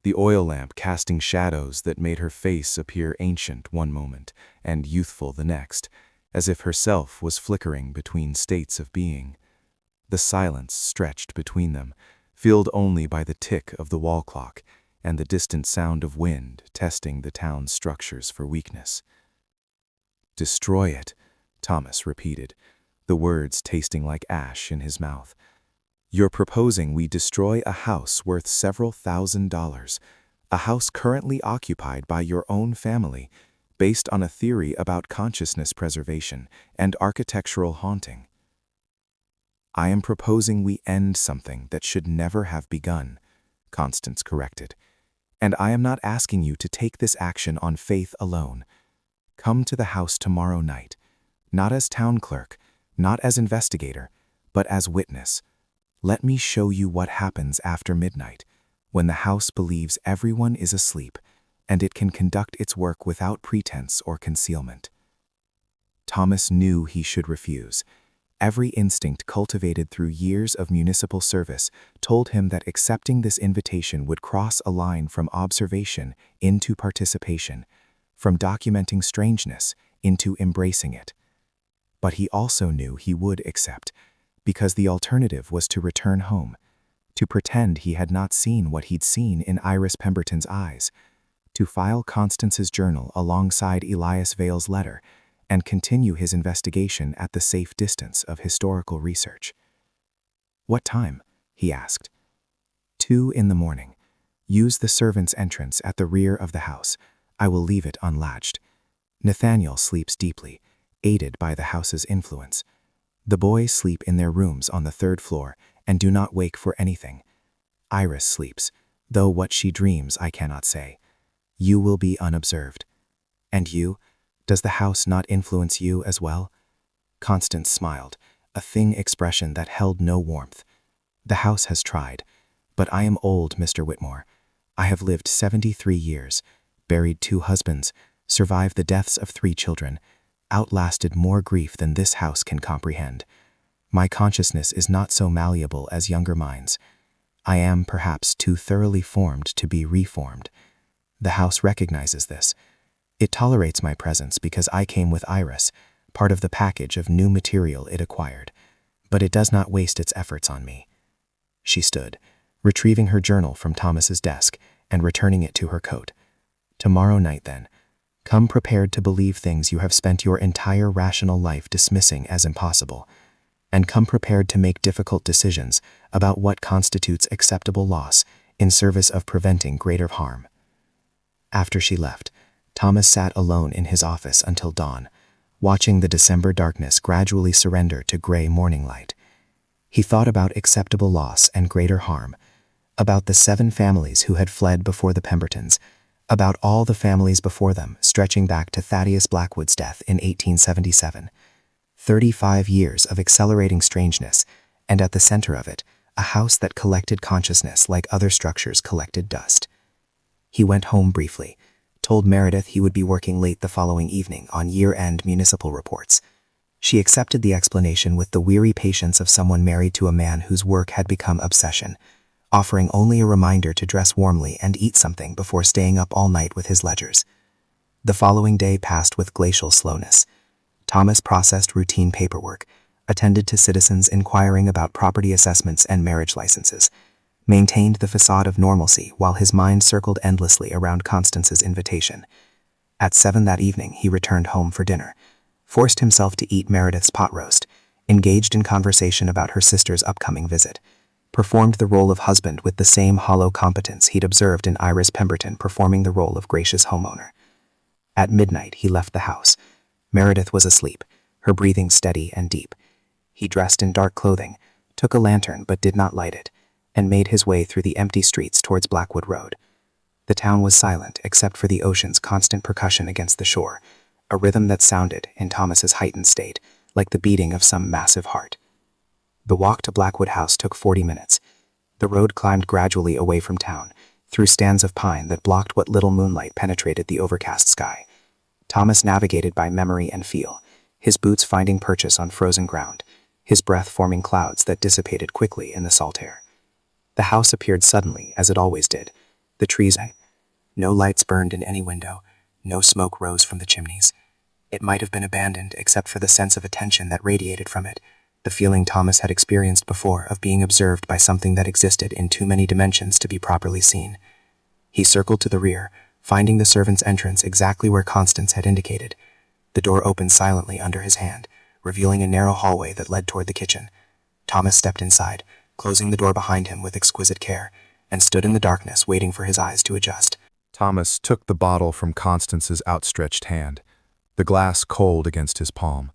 the oil lamp casting shadows that made her face appear ancient one moment and youthful the next, as if herself was flickering between states of being. The silence stretched between them, filled only by the tick of the wall clock and the distant sound of wind testing the town's structures for weakness. "Destroy it," Thomas repeated, the words tasting like ash in his mouth. "You're proposing we destroy a house worth several $1,000s, a house currently occupied by your own family, based on a theory about consciousness preservation and architectural haunting." "I am proposing we end something that should never have begun," Constance corrected. "And I am not asking you to take this action on faith alone. Come to the house tomorrow night, not as town clerk, not as investigator, but as witness. Let me show you what happens after midnight, when the house believes everyone is asleep, and it can conduct its work without pretense or concealment." Thomas knew he should refuse. Every instinct cultivated through years of municipal service told him that accepting this invitation would cross a line from observation into participation, from documenting strangeness into embracing it. But he also knew he would accept, because the alternative was to return home, to pretend he had not seen what he'd seen in Iris Pemberton's eyes, to file Constance's journal alongside Elias Vale's letter, and continue his investigation at the safe distance of historical research. "What time?" he asked. 2 in the morning. Use the servants' entrance at the rear of the house. I will leave it unlatched. Nathaniel sleeps deeply, aided by the house's influence. The boys sleep in their rooms on the 3rd floor and do not wake for anything. Iris sleeps, though what she dreams I cannot say. You will be unobserved. And you? Does the house not influence you as well? Constance smiled, a thin expression that held no warmth. The house has tried, but I am old, Mr. Whitmore. I have lived 73 years, buried 2 husbands, survived the deaths of 3 children, outlasted more grief than this house can comprehend. My consciousness is not so malleable as younger minds. I am, perhaps, too thoroughly formed to be reformed. The house recognizes this. It tolerates my presence because I came with Iris, part of the package of new material it acquired. But it does not waste its efforts on me. She stood, retrieving her journal from Thomas's desk and returning it to her coat. Tomorrow night, then. Come prepared to believe things you have spent your entire rational life dismissing as impossible. And come prepared to make difficult decisions about what constitutes acceptable loss in service of preventing greater harm. After she left, Thomas sat alone in his office until dawn, watching the December darkness gradually surrender to gray morning light. He thought about acceptable loss and greater harm, about the 7 families who had fled before the Pembertons, about all the families before them, stretching back to Thaddeus Blackwood's death in 1877. 35 years of accelerating strangeness, and at the center of it, a house that collected consciousness like other structures collected dust. He went home briefly, told Meredith he would be working late the following evening on year-end municipal reports. She accepted the explanation with the weary patience of someone married to a man whose work had become obsession, offering only a reminder to dress warmly and eat something before staying up all night with his ledgers. The following day passed with glacial slowness. Thomas processed routine paperwork, attended to citizens inquiring about property assessments and marriage licenses, maintained the facade of normalcy while his mind circled endlessly around Constance's invitation. At 7 that evening, he returned home for dinner, forced himself to eat Meredith's pot roast, engaged in conversation about her sister's upcoming visit, performed the role of husband with the same hollow competence he'd observed in Iris Pemberton performing the role of gracious homeowner. At midnight, he left the house. Meredith was asleep, her breathing steady and deep. He dressed in dark clothing, took a lantern but did not light it, and made his way through the empty streets towards Blackwood Road. The town was silent except for the ocean's constant percussion against the shore, a rhythm that sounded, in Thomas's heightened state, like the beating of some massive heart. The walk to Blackwood House took 40 minutes. The road climbed gradually away from town, through stands of pine that blocked what little moonlight penetrated the overcast sky. Thomas navigated by memory and feel, his boots finding purchase on frozen ground, his breath forming clouds that dissipated quickly in the salt air. The house appeared suddenly, as it always did. The trees, no lights burned in any window, no smoke rose from the chimneys. It might have been abandoned except for the sense of attention that radiated from it, the feeling Thomas had experienced before of being observed by something that existed in too many dimensions to be properly seen. He circled to the rear, finding the servant's entrance exactly where Constance had indicated. The door opened silently under his hand, revealing a narrow hallway that led toward the kitchen. Thomas stepped inside, closing the door behind him with exquisite care, and stood in the darkness waiting for his eyes to adjust. Thomas took the bottle from Constance's outstretched hand, the glass cold against his palm,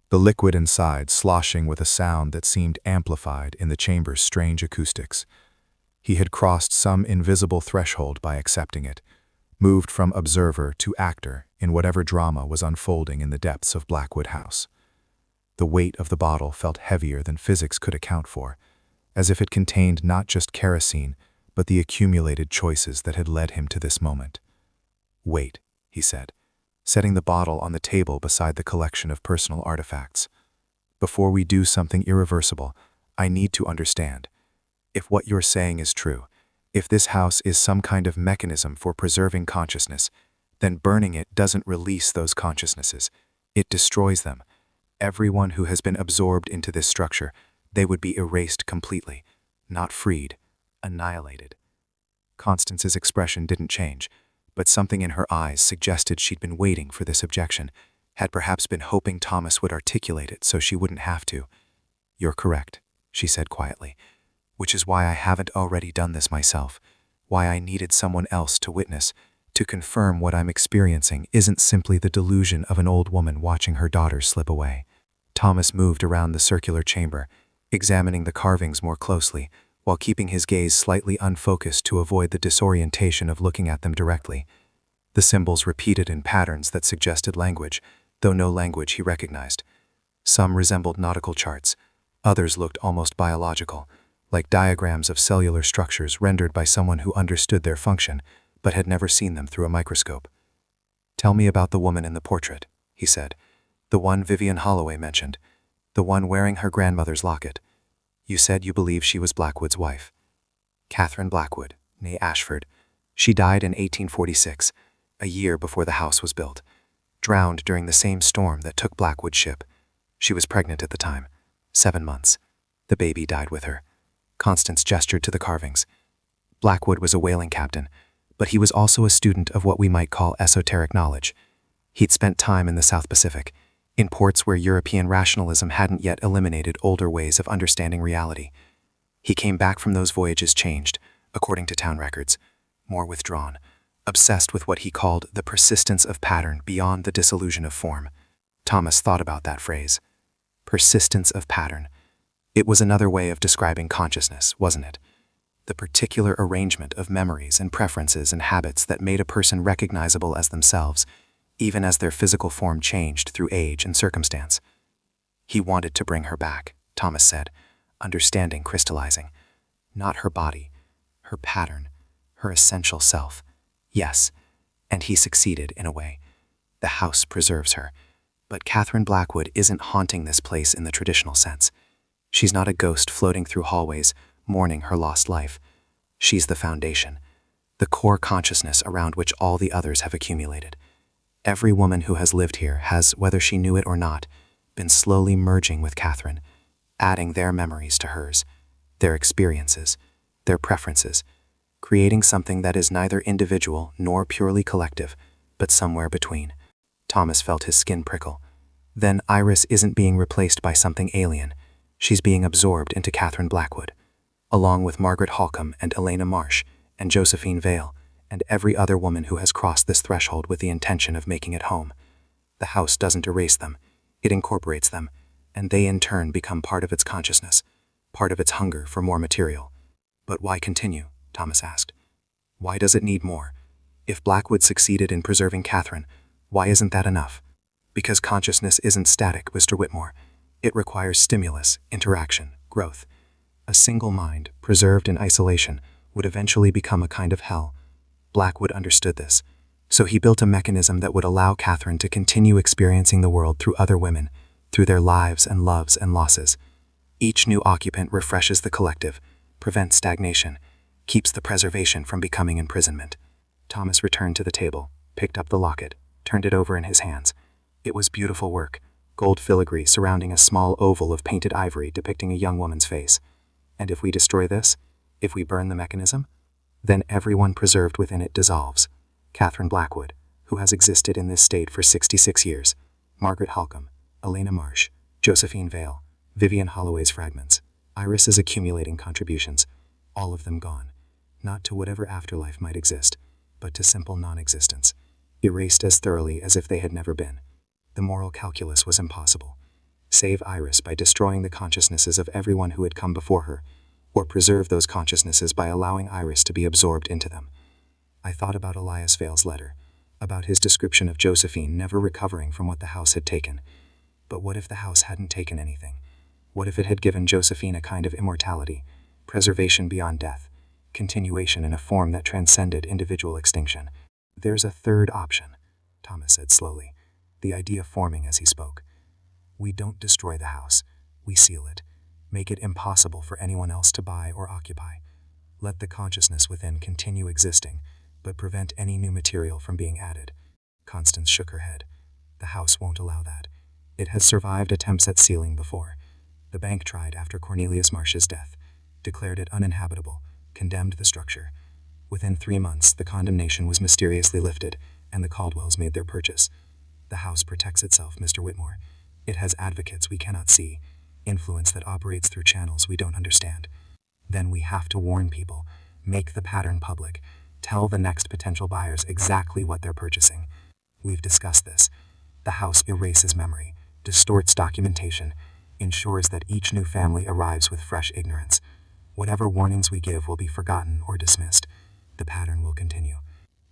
the liquid inside sloshing with a sound that seemed amplified in the chamber's strange acoustics. He had crossed some invisible threshold by accepting it, moved from observer to actor in whatever drama was unfolding in the depths of Blackwood House. The weight of the bottle felt heavier than physics could account for, as if it contained not just kerosene, but the accumulated choices that had led him to this moment. "Wait," he said, setting the bottle on the table beside the collection of personal artifacts. "Before we do something irreversible, I need to understand. If what you're saying is true, if this house is some kind of mechanism for preserving consciousness, then burning it doesn't release those consciousnesses. It destroys them. Everyone who has been absorbed into this structure, they would be erased completely, not freed, annihilated." Constance's expression didn't change, but something in her eyes suggested she'd been waiting for this objection, had perhaps been hoping Thomas would articulate it so she wouldn't have to. "You're correct," she said quietly, "which is why I haven't already done this myself, why I needed someone else to witness, to confirm what I'm experiencing isn't simply the delusion of an old woman watching her daughter slip away." Thomas moved around the circular chamber, examining the carvings more closely, while keeping his gaze slightly unfocused to avoid the disorientation of looking at them directly. The symbols repeated in patterns that suggested language, though no language he recognized. Some resembled nautical charts, others looked almost biological, like diagrams of cellular structures rendered by someone who understood their function but had never seen them through a microscope. "Tell me about the woman in the portrait," he said. "The one Vivian Holloway mentioned, the one wearing her grandmother's locket. You said you believe she was Blackwood's wife." "Catherine Blackwood, née Ashford. She died in 1846, a year before the house was built, drowned during the same storm that took Blackwood's ship. She was pregnant at the time, 7 months. The baby died with her." Constance gestured to the carvings. "Blackwood was a whaling captain, but he was also a student of what we might call esoteric knowledge. He'd spent time in the South Pacific, in ports where European rationalism hadn't yet eliminated older ways of understanding reality. He came back from those voyages changed, according to town records, more withdrawn, obsessed with what he called the persistence of pattern beyond the disillusion of form." Thomas thought about that phrase. Persistence of pattern. It was another way of describing consciousness, wasn't it? The particular arrangement of memories and preferences and habits that made a person recognizable as themselves, even as their physical form changed through age and circumstance. He wanted to bring her back, Thomas said, understanding crystallizing. Not her body, her pattern, her essential self. Yes, and he succeeded in a way. The house preserves her. But Catherine Blackwood isn't haunting this place in the traditional sense. She's not a ghost floating through hallways, mourning her lost life. She's the foundation, the core consciousness around which all the others have accumulated. Every woman who has lived here has, whether she knew it or not, been slowly merging with Catherine, adding their memories to hers, their experiences, their preferences, creating something that is neither individual nor purely collective, but somewhere between. Thomas felt his skin prickle. Then Iris isn't being replaced by something alien. She's being absorbed into Catherine Blackwood, along with Margaret Holcomb and Elena Marsh and Josephine Vale and every other woman who has crossed this threshold with the intention of making it home. The house doesn't erase them, it incorporates them, and they in turn become part of its consciousness, part of its hunger for more material. But why continue? Thomas asked. Why does it need more? If Blackwood succeeded in preserving Catherine, why isn't that enough? Because consciousness isn't static, Mr. Whitmore. It requires stimulus, interaction, growth. A single mind, preserved in isolation, would eventually become a kind of hell. Blackwood understood this, so he built a mechanism that would allow Catherine to continue experiencing the world through other women, through their lives and loves and losses. Each new occupant refreshes the collective, prevents stagnation, keeps the preservation from becoming imprisonment. Thomas returned to the table, picked up the locket, turned it over in his hands. It was beautiful work, gold filigree surrounding a small oval of painted ivory depicting a young woman's face. And if we destroy this, if we burn the mechanism, then everyone preserved within it dissolves. Catherine Blackwood, who has existed in this state for 66 years, Margaret Holcomb, Elena Marsh, Josephine Vale, Vivian Holloway's fragments, Iris's accumulating contributions, all of them gone, not to whatever afterlife might exist, but to simple non-existence, erased as thoroughly as if they had never been. The moral calculus was impossible. Save Iris by destroying the consciousnesses of everyone who had come before her, or preserve those consciousnesses by allowing Iris to be absorbed into them. I thought about Elias Vale's letter, about his description of Josephine never recovering from what the house had taken. But what if the house hadn't taken anything? What if it had given Josephine a kind of immortality, preservation beyond death, continuation in a form that transcended individual extinction? There's a third option, Thomas said slowly, the idea forming as he spoke. We don't destroy the house, we seal it, make it impossible for anyone else to buy or occupy. Let the consciousness within continue existing, but prevent any new material from being added. Constance shook her head. The house won't allow that. It has survived attempts at sealing before. The bank tried after Cornelius Marsh's death, declared it uninhabitable, condemned the structure. Within 3 months, the condemnation was mysteriously lifted, and the Caldwells made their purchase. The house protects itself, Mr. Whitmore. It has advocates we cannot see, influence that operates through channels we don't understand. Then we have to warn people, make the pattern public, tell the next potential buyers exactly what they're purchasing. We've discussed this. The house erases memory, distorts documentation, ensures that each new family arrives with fresh ignorance. Whatever warnings we give will be forgotten or dismissed. The pattern will continue.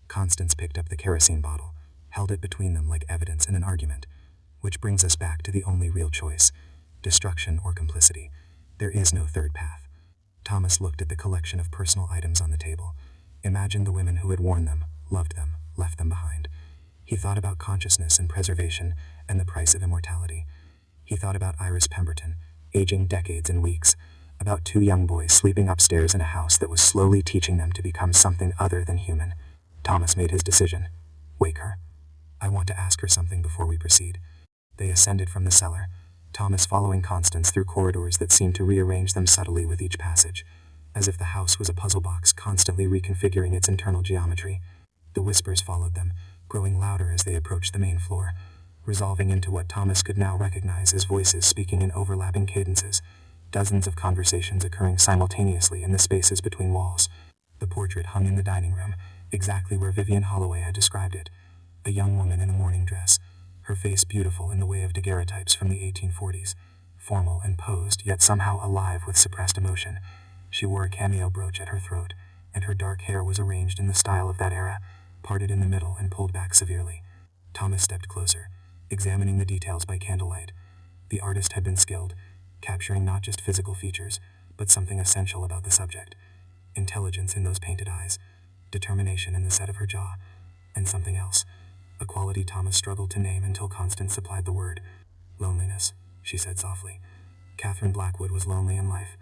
Constance picked up the kerosene bottle, held it between them like evidence in an argument. Which brings us back to the only real choice: destruction or complicity. There is no third path. Thomas looked at the collection of personal items on the table. Imagined the women who had worn them, loved them, left them behind. He thought about consciousness and preservation and the price of immortality. He thought about Iris Pemberton, aging decades in weeks, about 2 young boys sleeping upstairs in a house that was slowly teaching them to become something other than human. Thomas made his decision. Wake her. I want to ask her something before we proceed. They ascended from the cellar, Thomas following Constance through corridors that seemed to rearrange them subtly with each passage, as if the house was a puzzle box constantly reconfiguring its internal geometry. The whispers followed them, growing louder as they approached the main floor, resolving into what Thomas could now recognize as voices speaking in overlapping cadences, dozens of conversations occurring simultaneously in the spaces between walls. The portrait hung in the dining room, exactly where Vivian Holloway had described it, a young woman in a morning dress, her face beautiful in the way of daguerreotypes from the 1840s, formal and posed, yet somehow alive with suppressed emotion. She wore a cameo brooch at her throat, and her dark hair was arranged in the style of that era, parted in the middle and pulled back severely. Thomas stepped closer, examining the details by candlelight. The artist had been skilled, capturing not just physical features, but something essential about the subject. Intelligence in those painted eyes, determination in the set of her jaw, and something else, a quality Thomas struggled to name until Constance supplied the word. Loneliness, she said softly. Catherine Blackwood was lonely in life,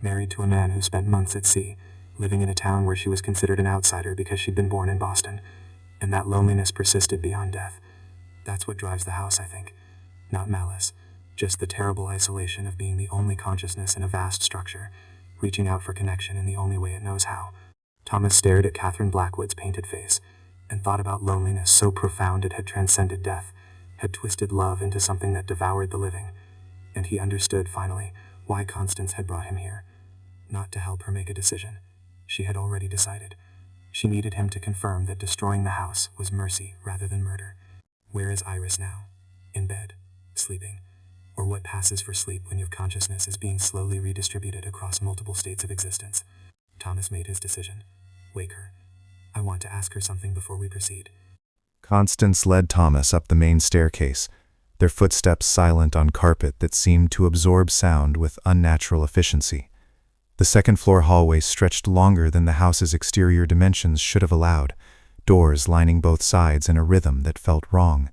married to a man who spent months at sea, living in a town where she was considered an outsider because she'd been born in Boston, and that loneliness persisted beyond death. That's what drives the house, I think. Not malice, just the terrible isolation of being the only consciousness in a vast structure, reaching out for connection in the only way it knows how. Thomas stared at Catherine Blackwood's painted face, and thought about loneliness so profound it had transcended death, had twisted love into something that devoured the living. And he understood, finally, why Constance had brought him here. Not to help her make a decision. She had already decided. She needed him to confirm that destroying the house was mercy rather than murder. Where is Iris now? In bed, sleeping. Or what passes for sleep when your consciousness is being slowly redistributed across multiple states of existence. Thomas made his decision. Wake her. I want to ask her something before we proceed. Constance led Thomas up the main staircase, their footsteps silent on carpet that seemed to absorb sound with unnatural efficiency. The second-floor hallway stretched longer than the house's exterior dimensions should have allowed, doors lining both sides in a rhythm that felt wrong,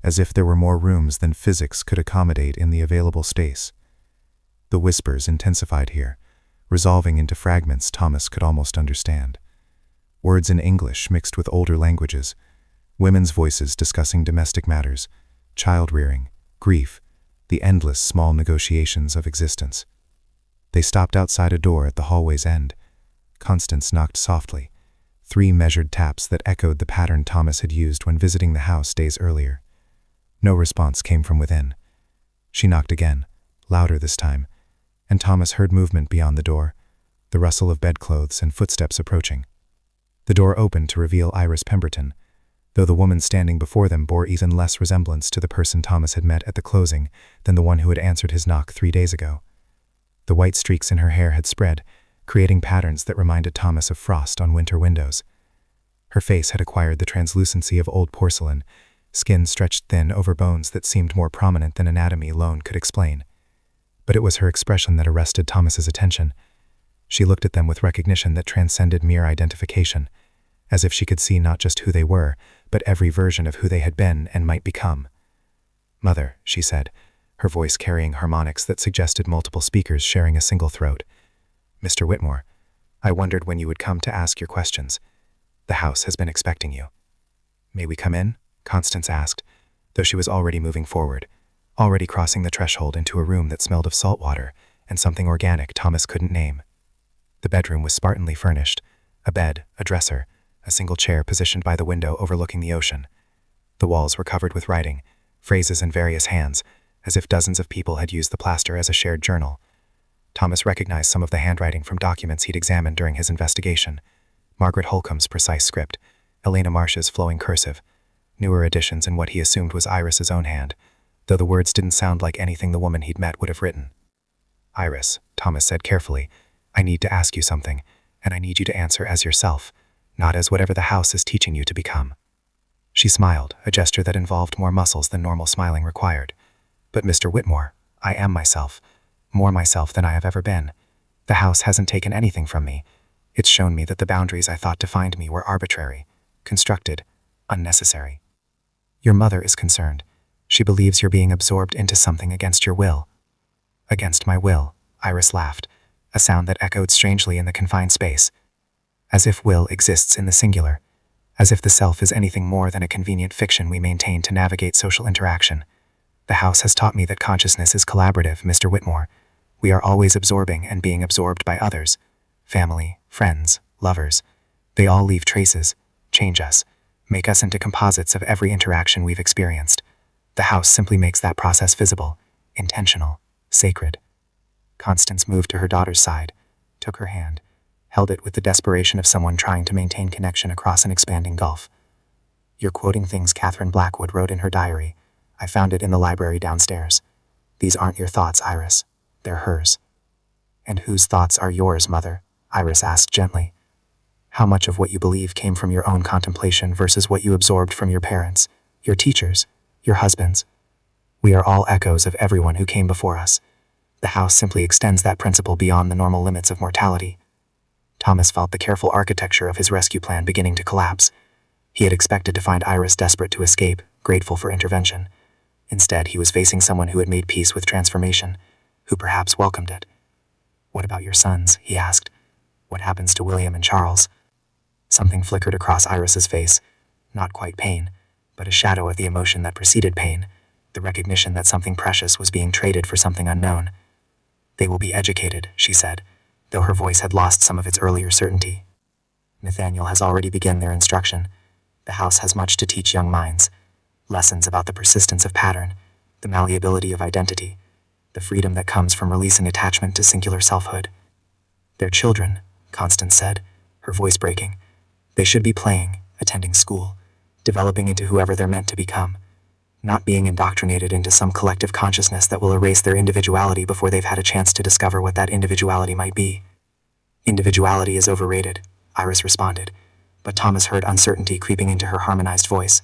as if there were more rooms than physics could accommodate in the available space. The whispers intensified here, resolving into fragments Thomas could almost understand. Words in English mixed with older languages, women's voices discussing domestic matters, child-rearing, grief, the endless small negotiations of existence. They stopped outside a door at the hallway's end. Constance knocked softly, 3 measured taps that echoed the pattern Thomas had used when visiting the house days earlier. No response came from within. She knocked again, louder this time, and Thomas heard movement beyond the door, the rustle of bedclothes and footsteps approaching. The door opened to reveal Iris Pemberton, though the woman standing before them bore even less resemblance to the person Thomas had met at the closing than the one who had answered his knock 3 days ago. The white streaks in her hair had spread, creating patterns that reminded Thomas of frost on winter windows. Her face had acquired the translucency of old porcelain, skin stretched thin over bones that seemed more prominent than anatomy alone could explain. But it was her expression that arrested Thomas's attention. She looked at them with recognition that transcended mere identification, as if she could see not just who they were, but every version of who they had been and might become. "Mother," she said, her voice carrying harmonics that suggested multiple speakers sharing a single throat. "Mr. Whitmore, I wondered when you would come to ask your questions. The house has been expecting you." "May we come in?" Constance asked, though she was already moving forward, already crossing the threshold into a room that smelled of salt water and something organic Thomas couldn't name. The bedroom was spartanly furnished, a bed, a dresser, a single chair positioned by the window overlooking the ocean. The walls were covered with writing, phrases in various hands, as if dozens of people had used the plaster as a shared journal. Thomas recognized some of the handwriting from documents he'd examined during his investigation. Margaret Holcomb's precise script, Elena Marsh's flowing cursive, newer additions in what he assumed was Iris's own hand, though the words didn't sound like anything the woman he'd met would have written. "Iris," Thomas said carefully, I need to ask you something, and I need you to answer as yourself, not as whatever the house is teaching you to become." She smiled, a gesture that involved more muscles than normal smiling required. "But Mr. Whitmore, I am myself, more myself than I have ever been. The house hasn't taken anything from me. It's shown me that the boundaries I thought defined me were arbitrary, constructed, unnecessary. Your mother is concerned. She believes you're being absorbed into something against your will." "Against my will," Iris laughed, a sound that echoed strangely in the confined space. As if will exists in the singular, as if the self is anything more than a convenient fiction we maintain to navigate social interaction. "The house has taught me that consciousness is collaborative, Mr. Whitmore. We are always absorbing and being absorbed by others. Family, friends, lovers. They all leave traces, change us, make us into composites of every interaction we've experienced. The house simply makes that process visible, intentional, sacred." Constance moved to her daughter's side, took her hand, held it with the desperation of someone trying to maintain connection across an expanding gulf. "You're quoting things Catherine Blackwood wrote in her diary. I found it in the library downstairs. These aren't your thoughts, Iris. They're hers." "And whose thoughts are yours, Mother?" Iris asked gently. "How much of what you believe came from your own contemplation versus what you absorbed from your parents, your teachers, your husbands? We are all echoes of everyone who came before us. The house simply extends that principle beyond the normal limits of mortality." Thomas felt the careful architecture of his rescue plan beginning to collapse. He had expected to find Iris desperate to escape, grateful for intervention. Instead, he was facing someone who had made peace with transformation, who perhaps welcomed it. "What about your sons?" he asked. "What happens to William and Charles?" Something flickered across Iris's face, not quite pain, but a shadow of the emotion that preceded pain, the recognition that something precious was being traded for something unknown. "They will be educated," she said, though her voice had lost some of its earlier certainty. "Nathaniel has already begun their instruction. The house has much to teach young minds. Lessons about the persistence of pattern, the malleability of identity, the freedom that comes from releasing attachment to singular selfhood." "They're children," Constance said, her voice breaking. "They should be playing, attending school, developing into whoever they're meant to become, not being indoctrinated into some collective consciousness that will erase their individuality before they've had a chance to discover what that individuality might be." "Individuality is overrated," Iris responded, but Thomas heard uncertainty creeping into her harmonized voice.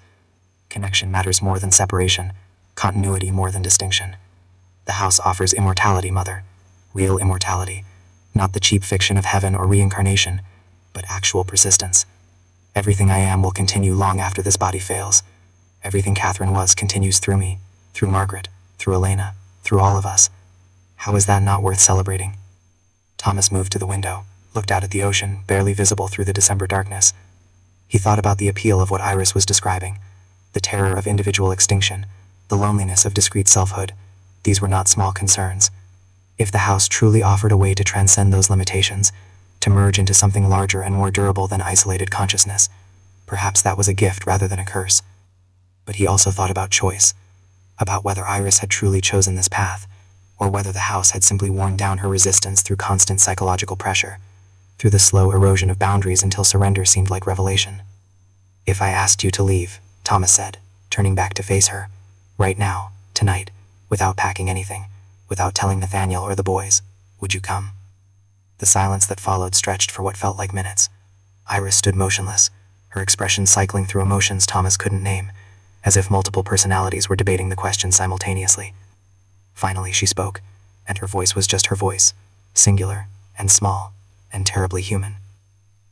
"Connection matters more than separation, continuity more than distinction. The house offers immortality, Mother, real immortality, not the cheap fiction of heaven or reincarnation, but actual persistence. Everything I am will continue long after this body fails. Everything Catherine was continues through me, through Margaret, through Elena, through all of us. How is that not worth celebrating?" Thomas moved to the window, looked out at the ocean, barely visible through the December darkness. He thought about the appeal of what Iris was describing, the terror of individual extinction, the loneliness of discrete selfhood. These were not small concerns. If the house truly offered a way to transcend those limitations, to merge into something larger and more durable than isolated consciousness, perhaps that was a gift rather than a curse. But he also thought about choice, about whether Iris had truly chosen this path, or whether the house had simply worn down her resistance through constant psychological pressure, through the slow erosion of boundaries until surrender seemed like revelation. "If I asked you to leave," Thomas said, turning back to face her, "right now, tonight, without packing anything, without telling Nathaniel or the boys, would you come?" The silence that followed stretched for what felt like minutes. Iris stood motionless, her expression cycling through emotions Thomas couldn't name, as if multiple personalities were debating the question simultaneously. Finally she spoke, and her voice was just her voice, singular and small and terribly human.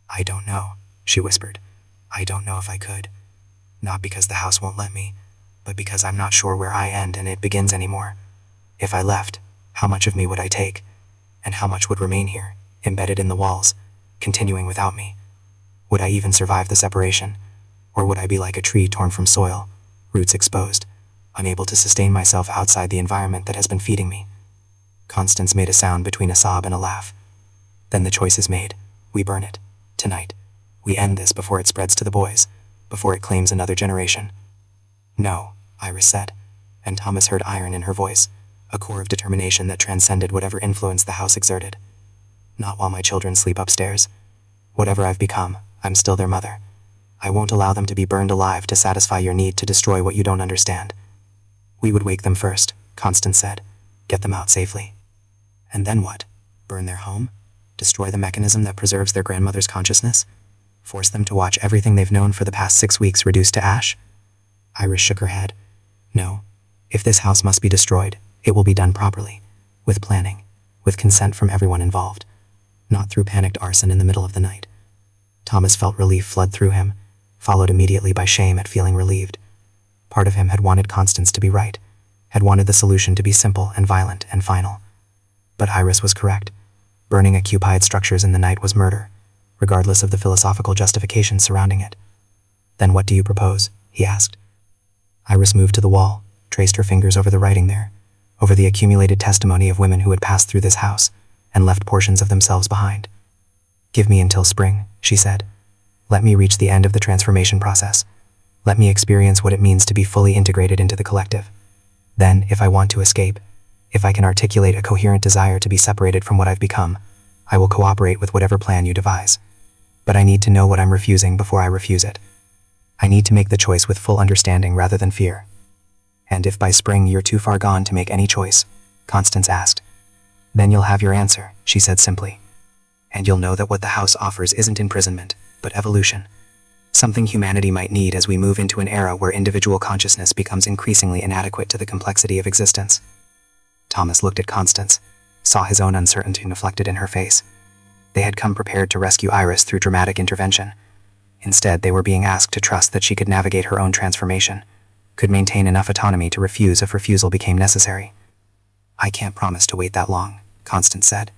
"I don't know," she whispered. "I don't know if I could. Not because the house won't let me, but because I'm not sure where I end and it begins anymore. If I left, how much of me would I take? And how much would remain here, embedded in the walls, continuing without me? Would I even survive the separation? Or would I be like a tree torn from soil, roots exposed, unable to sustain myself outside the environment that has been feeding me?" Constance made a sound between a sob and a laugh. "Then the choice is made. We burn it. Tonight. We end this before it spreads to the boys, before it claims another generation." "No," Iris said, and Thomas heard iron in her voice, a core of determination that transcended whatever influence the house exerted. "Not while my children sleep upstairs. Whatever I've become, I'm still their mother. I won't allow them to be burned alive to satisfy your need to destroy what you don't understand." "We would wake them first," Constance said. "Get them out safely." "And then what? Burn their home? Destroy the mechanism that preserves their grandmother's consciousness? Force them to watch everything they've known for the past 6 weeks reduced to ash? Iris shook her head. No. If this house must be destroyed, it will be done properly, with planning, with consent from everyone involved, not through panicked arson in the middle of the night. Thomas felt relief flood through him, followed immediately by shame at feeling relieved. Part of him had wanted Constance to be right, had wanted the solution to be simple and violent and final. But Iris was correct. Burning occupied structures in the night was murder, regardless of the philosophical justifications surrounding it. Then what do you propose? He asked. Iris moved to the wall, traced her fingers over the writing there, over the accumulated testimony of women who had passed through this house and left portions of themselves behind. Give me until spring, she said. Let me reach the end of the transformation process. Let me experience what it means to be fully integrated into the collective. Then, if I want to escape, if I can articulate a coherent desire to be separated from what I've become, I will cooperate with whatever plan you devise. But I need to know what I'm refusing before I refuse it. I need to make the choice with full understanding rather than fear. And if by spring you're too far gone to make any choice, Constance asked. Then you'll have your answer, she said simply. And you'll know that what the house offers isn't imprisonment, but evolution. Something humanity might need as we move into an era where individual consciousness becomes increasingly inadequate to the complexity of existence. Thomas looked at Constance, saw his own uncertainty reflected in her face. They had come prepared to rescue Iris through dramatic intervention. Instead, they were being asked to trust that she could navigate her own transformation, could maintain enough autonomy to refuse if refusal became necessary. I can't promise to wait that long, Constance said.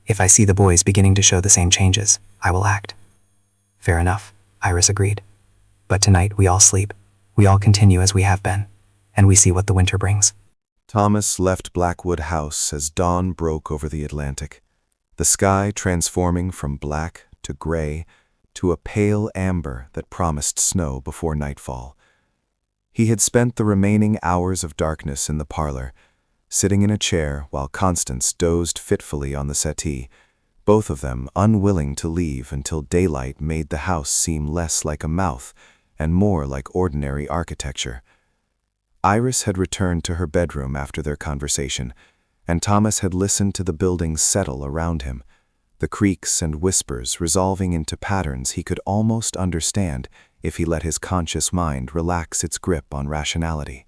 If I see the boys beginning to show the same changes, I will act. Fair enough, Iris agreed. But tonight we all sleep. We all continue as we have been, and we see what the winter brings. Thomas left Blackwood House as dawn broke over the Atlantic, the sky transforming from black to gray to a pale amber that promised snow before nightfall. He had spent the remaining hours of darkness in the parlor, sitting in a chair while Constance dozed fitfully on the settee, both of them unwilling to leave until daylight made the house seem less like a mouth and more like ordinary architecture. Iris had returned to her bedroom after their conversation, and Thomas had listened to the buildings settle around him, the creaks and whispers resolving into patterns he could almost understand if he let his conscious mind relax its grip on rationality.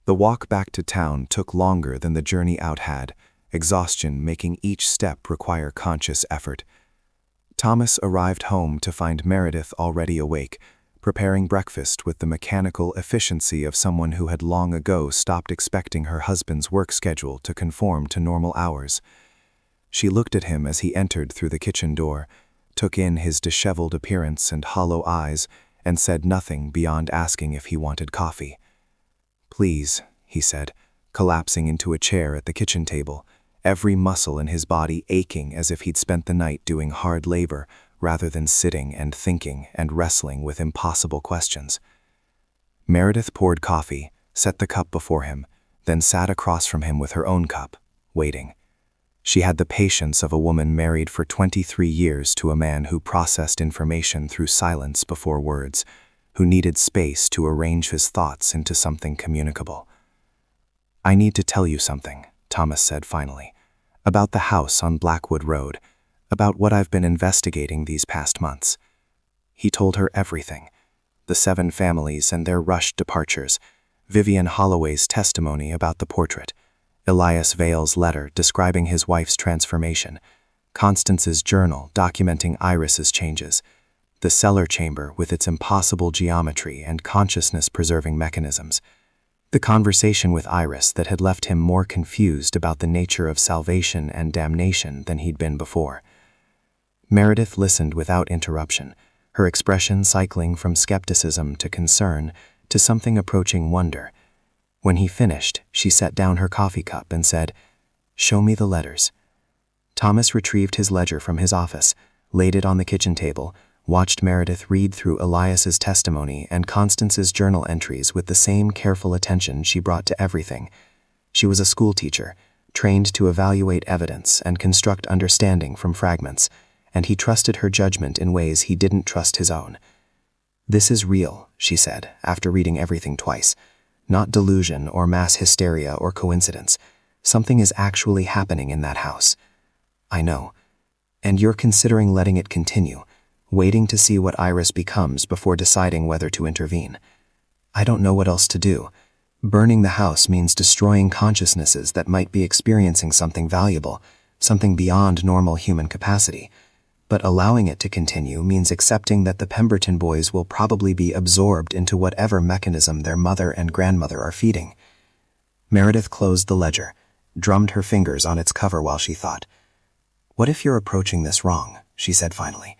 The walk back to town took longer than the journey out had, exhaustion making each step require conscious effort. Thomas arrived home to find Meredith already awake, preparing breakfast with the mechanical efficiency of someone who had long ago stopped expecting her husband's work schedule to conform to normal hours. She looked at him as he entered through the kitchen door, took in his disheveled appearance and hollow eyes, and said nothing beyond asking if he wanted coffee. "Please," he said, collapsing into a chair at the kitchen table, every muscle in his body aching as if he'd spent the night doing hard labor rather than sitting and thinking and wrestling with impossible questions. Meredith poured coffee, set the cup before him, then sat across from him with her own cup, waiting. She had the patience of a woman married for 23 years to a man who processed information through silence before words, who needed space to arrange his thoughts into something communicable. "I need to tell you something," Thomas said finally, "about the house on Blackwood Road, about what I've been investigating these past months." He told her everything, the 7 families and their rushed departures, Vivian Holloway's testimony about the portrait, Elias Vale's letter describing his wife's transformation, Constance's journal documenting Iris's changes, the cellar chamber with its impossible geometry and consciousness-preserving mechanisms, the conversation with Iris that had left him more confused about the nature of salvation and damnation than he'd been before. Meredith listened without interruption, her expression cycling from skepticism to concern to something approaching wonder. When he finished, she set down her coffee cup and said, "Show me the letters." Thomas retrieved his ledger from his office, laid it on the kitchen table, watched Meredith read through Elias's testimony and Constance's journal entries with the same careful attention she brought to everything. She was a schoolteacher, trained to evaluate evidence and construct understanding from fragments, and he trusted her judgment in ways he didn't trust his own. "This is real," she said, after reading everything twice. "Not delusion or mass hysteria or coincidence. Something is actually happening in that house." "I know. And you're considering letting it continue, waiting to see what Iris becomes before deciding whether to intervene. I don't know what else to do. Burning the house means destroying consciousnesses that might be experiencing something valuable, something beyond normal human capacity. But allowing it to continue means accepting that the Pemberton boys will probably be absorbed into whatever mechanism their mother and grandmother are feeding. Meredith closed the ledger, drummed her fingers on its cover while she thought. What if you're approaching this wrong? She said finally.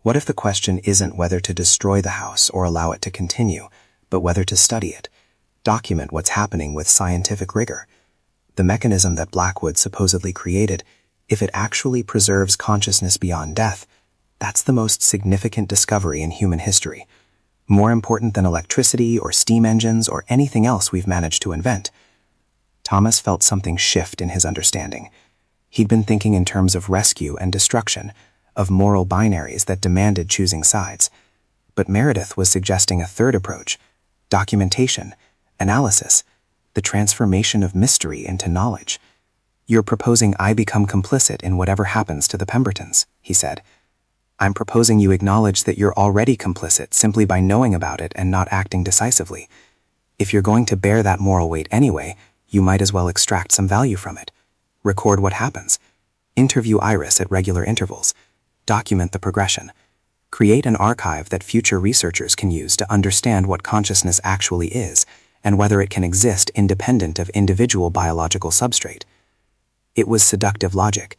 What if the question isn't whether to destroy the house or allow it to continue, but whether to study it, document what's happening with scientific rigor? The mechanism that Blackwood supposedly created, if it actually preserves consciousness beyond death, that's the most significant discovery in human history. More important than electricity or steam engines or anything else we've managed to invent. Thomas felt something shift in his understanding. He'd been thinking in terms of rescue and destruction, of moral binaries that demanded choosing sides. But Meredith was suggesting a third approach: documentation, analysis, the transformation of mystery into knowledge. You're proposing I become complicit in whatever happens to the Pembertons, he said. I'm proposing you acknowledge that you're already complicit simply by knowing about it and not acting decisively. If you're going to bear that moral weight anyway, you might as well extract some value from it. Record what happens. Interview Iris at regular intervals. Document the progression. Create an archive that future researchers can use to understand what consciousness actually is and whether it can exist independent of individual biological substrate. It was seductive logic.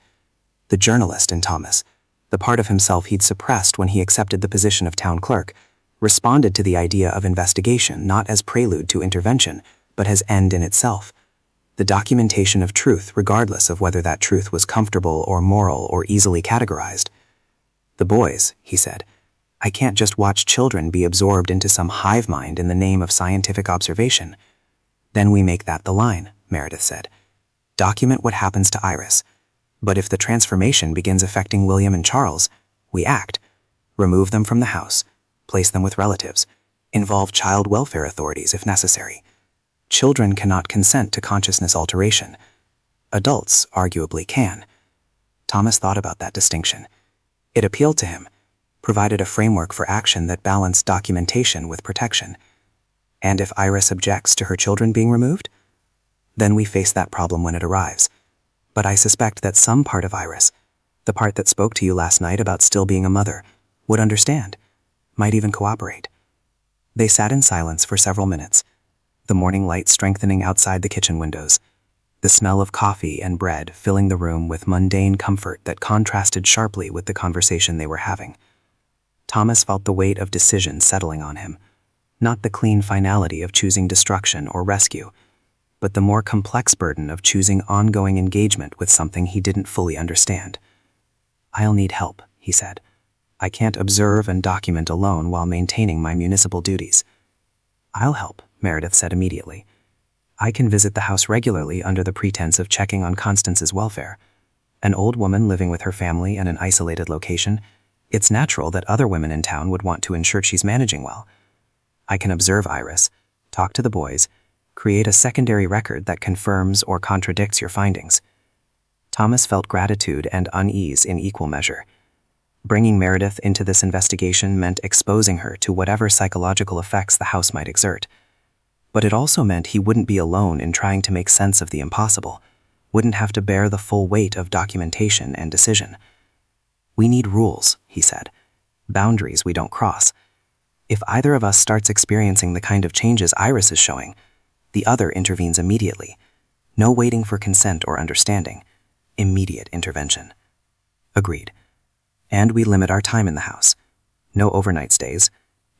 The journalist in Thomas, the part of himself he'd suppressed when he accepted the position of town clerk, responded to the idea of investigation not as prelude to intervention, but as end in itself. The documentation of truth regardless of whether that truth was comfortable or moral or easily categorized. The boys, he said, I can't just watch children be absorbed into some hive mind in the name of scientific observation. Then we make that the line, Meredith said. Document what happens to Iris. But if the transformation begins affecting William and Charles, we act. Remove them from the house, place them with relatives, involve child welfare authorities if necessary. Children cannot consent to consciousness alteration. Adults arguably can. Thomas thought about that distinction. It appealed to him, provided a framework for action that balanced documentation with protection. And if Iris objects to her children being removed? Then we face that problem when it arrives. But I suspect that some part of Iris, the part that spoke to you last night about still being a mother, would understand, might even cooperate. They sat in silence for several minutes, the morning light strengthening outside the kitchen windows, the smell of coffee and bread filling the room with mundane comfort that contrasted sharply with the conversation they were having. Thomas felt the weight of decision settling on him, not the clean finality of choosing destruction or rescue, but the more complex burden of choosing ongoing engagement with something he didn't fully understand. I'll need help, he said. I can't observe and document alone while maintaining my municipal duties. I'll help, Meredith said immediately. I can visit the house regularly under the pretense of checking on Constance's welfare. An old woman living with her family in an isolated location, it's natural that other women in town would want to ensure she's managing well. I can observe Iris, talk to the boys, create a secondary record that confirms or contradicts your findings. Thomas felt gratitude and unease in equal measure. Bringing Meredith into this investigation meant exposing her to whatever psychological effects the house might exert. But it also meant he wouldn't be alone in trying to make sense of the impossible, wouldn't have to bear the full weight of documentation and decision. We need rules, he said, boundaries we don't cross. If either of us starts experiencing the kind of changes Iris is showing, the other intervenes immediately. No waiting for consent or understanding. Immediate intervention. Agreed. And we limit our time in the house. No overnight stays.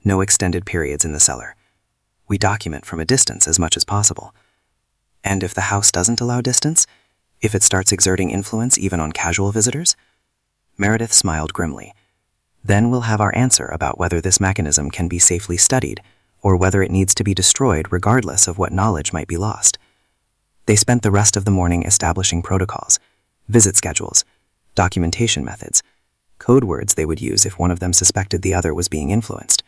No extended periods in the cellar. We document from a distance as much as possible. And if the house doesn't allow distance, if it starts exerting influence even on casual visitors? Meredith smiled grimly. Then we'll have our answer about whether this mechanism can be safely studied, or whether it needs to be destroyed regardless of what knowledge might be lost. They spent the rest of the morning establishing protocols, visit schedules, documentation methods, code words they would use if one of them suspected the other was being influenced,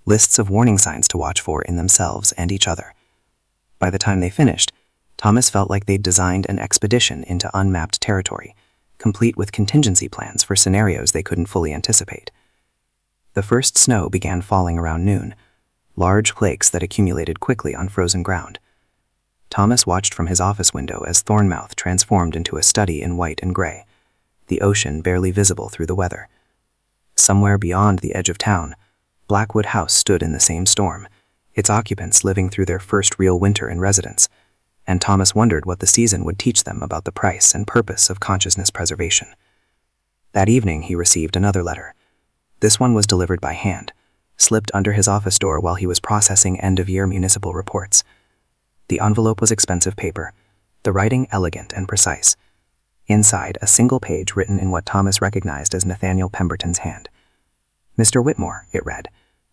lists of warning signs to watch for in themselves and each other. By the time they finished, Thomas felt like they'd designed an expedition into unmapped territory, complete with contingency plans for scenarios they couldn't fully anticipate. The first snow began falling around noon, large flakes that accumulated quickly on frozen ground. Thomas watched from his office window as Thornmouth transformed into a study in white and gray, the ocean barely visible through the weather. Somewhere beyond the edge of town, Blackwood House stood in the same storm, its occupants living through their first real winter in residence, and Thomas wondered what the season would teach them about the price and purpose of consciousness preservation. That evening he received another letter. This one was delivered by hand, slipped under his office door while he was processing end-of-year municipal reports. The envelope was expensive paper, the writing elegant and precise. Inside, a single page written in what Thomas recognized as Nathaniel Pemberton's hand. "Mr. Whitmore," it read,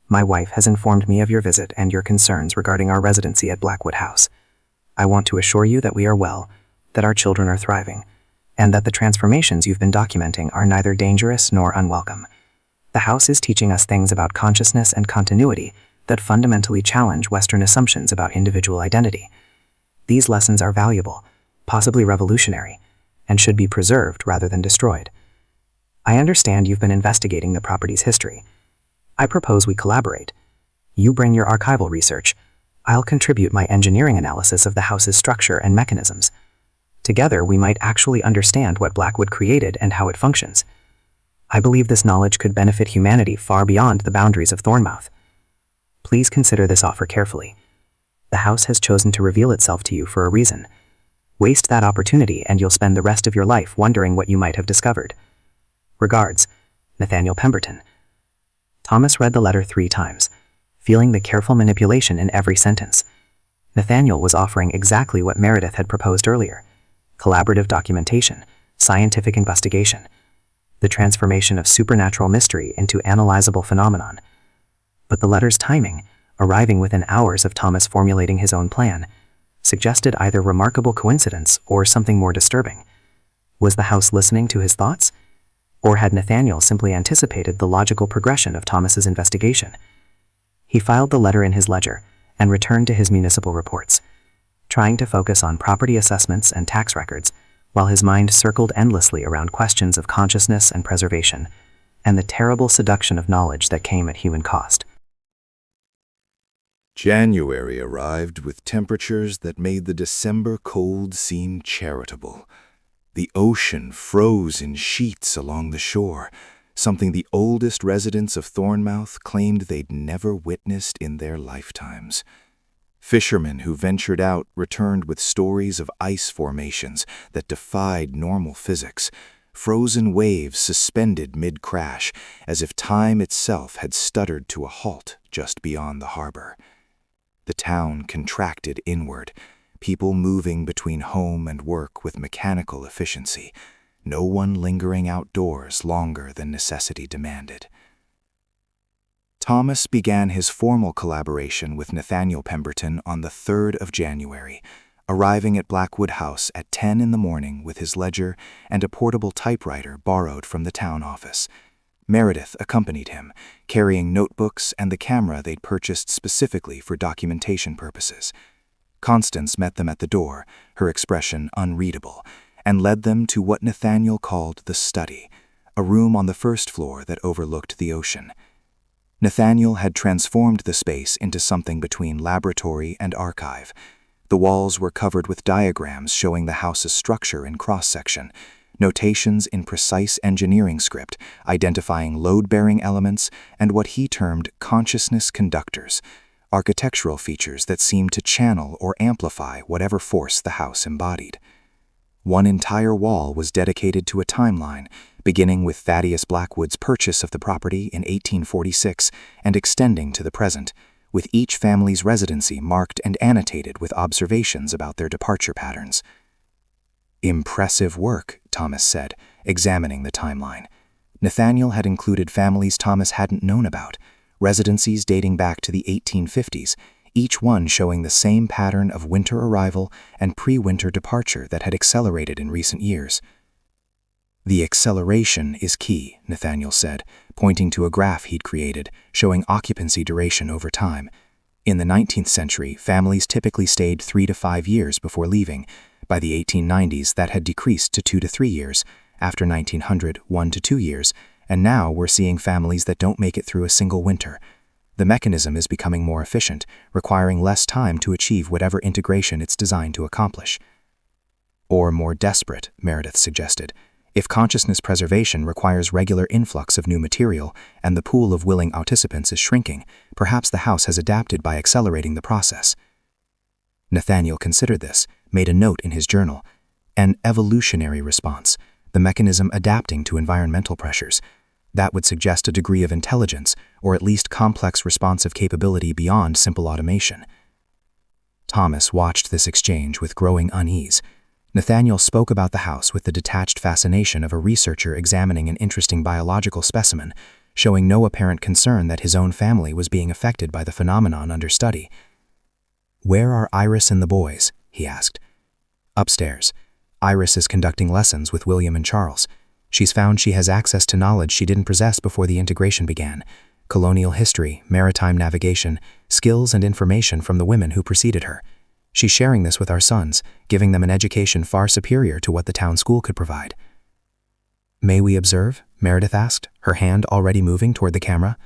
"my wife has informed me of your visit and your concerns regarding our residency at Blackwood House. I want to assure you that we are well, that our children are thriving, and that the transformations you've been documenting are neither dangerous nor unwelcome. The house is teaching us things about consciousness and continuity that fundamentally challenge Western assumptions about individual identity. These lessons are valuable, possibly revolutionary, and should be preserved rather than destroyed. I understand you've been investigating the property's history. I propose we collaborate. You bring your archival research. I'll contribute my engineering analysis of the house's structure and mechanisms. Together, we might actually understand what Blackwood created and how it functions. I believe this knowledge could benefit humanity far beyond the boundaries of Thornmouth. Please consider this offer carefully. The house has chosen to reveal itself to you for a reason. Waste that opportunity and you'll spend the rest of your life wondering what you might have discovered. Regards, Nathaniel Pemberton." Thomas read the letter 3 times, feeling the careful manipulation in every sentence. Nathaniel was offering exactly what Meredith had proposed earlier: collaborative documentation, scientific investigation, the transformation of supernatural mystery into analyzable phenomenon. But the letter's timing, arriving within hours of Thomas formulating his own plan, suggested either remarkable coincidence or something more disturbing. Was the house listening to his thoughts? Or had Nathaniel simply anticipated the logical progression of Thomas's investigation? He filed the letter in his ledger and returned to his municipal reports, trying to focus on property assessments and tax records, while his mind circled endlessly around questions of consciousness and preservation, and the terrible seduction of knowledge that came at human cost. January arrived with temperatures that made the December cold seem charitable. The ocean froze in sheets along the shore, something the oldest residents of Thornmouth claimed they'd never witnessed in their lifetimes. Fishermen who ventured out returned with stories of ice formations that defied normal physics, frozen waves suspended mid-crash, as if time itself had stuttered to a halt just beyond the harbor. The town contracted inward, people moving between home and work with mechanical efficiency, no one lingering outdoors longer than necessity demanded. Thomas began his formal collaboration with Nathaniel Pemberton on the 3rd of January, arriving at Blackwood House at 10 in the morning with his ledger and a portable typewriter borrowed from the town office. Meredith accompanied him, carrying notebooks and the camera they'd purchased specifically for documentation purposes. Constance met them at the door, her expression unreadable, and led them to what Nathaniel called the study, a room on the first floor that overlooked the ocean. Nathaniel had transformed the space into something between laboratory and archive. The walls were covered with diagrams showing the house's structure in cross-section, notations in precise engineering script identifying load-bearing elements and what he termed consciousness conductors, architectural features that seemed to channel or amplify whatever force the house embodied. One entire wall was dedicated to a timeline, beginning with Thaddeus Blackwood's purchase of the property in 1846 and extending to the present, with each family's residency marked and annotated with observations about their departure patterns. "Impressive work," Thomas said, examining the timeline. Nathaniel had included families Thomas hadn't known about, residencies dating back to the 1850s, each one showing the same pattern of winter arrival and pre-winter departure that had accelerated in recent years. "The acceleration is key," Nathaniel said, pointing to a graph he'd created showing occupancy duration over time. In the 19th century, families typically stayed 3 to 5 years before leaving. By the 1890s, that had decreased to 2 to 3 years, after 1900, 1 to 2 years, and now we're seeing families that don't make it through a single winter. The mechanism is becoming more efficient, requiring less time to achieve whatever integration it's designed to accomplish. Or more desperate, Meredith suggested. If consciousness preservation requires regular influx of new material and the pool of willing participants is shrinking, perhaps the house has adapted by accelerating the process. Nathaniel considered this, made a note in his journal. An evolutionary response, the mechanism adapting to environmental pressures. That would suggest a degree of intelligence, or at least complex responsive capability beyond simple automation. Thomas watched this exchange with growing unease. Nathaniel spoke about the house with the detached fascination of a researcher examining an interesting biological specimen, showing no apparent concern that his own family was being affected by the phenomenon under study. "Where are Iris and the boys?" he asked. "Upstairs. Iris is conducting lessons with William and Charles. She's found she has access to knowledge she didn't possess before the integration began. Colonial history, maritime navigation, skills and information from the women who preceded her. She's sharing this with our sons, giving them an education far superior to what the town school could provide." "May we observe?" Meredith asked, her hand already moving toward the camera.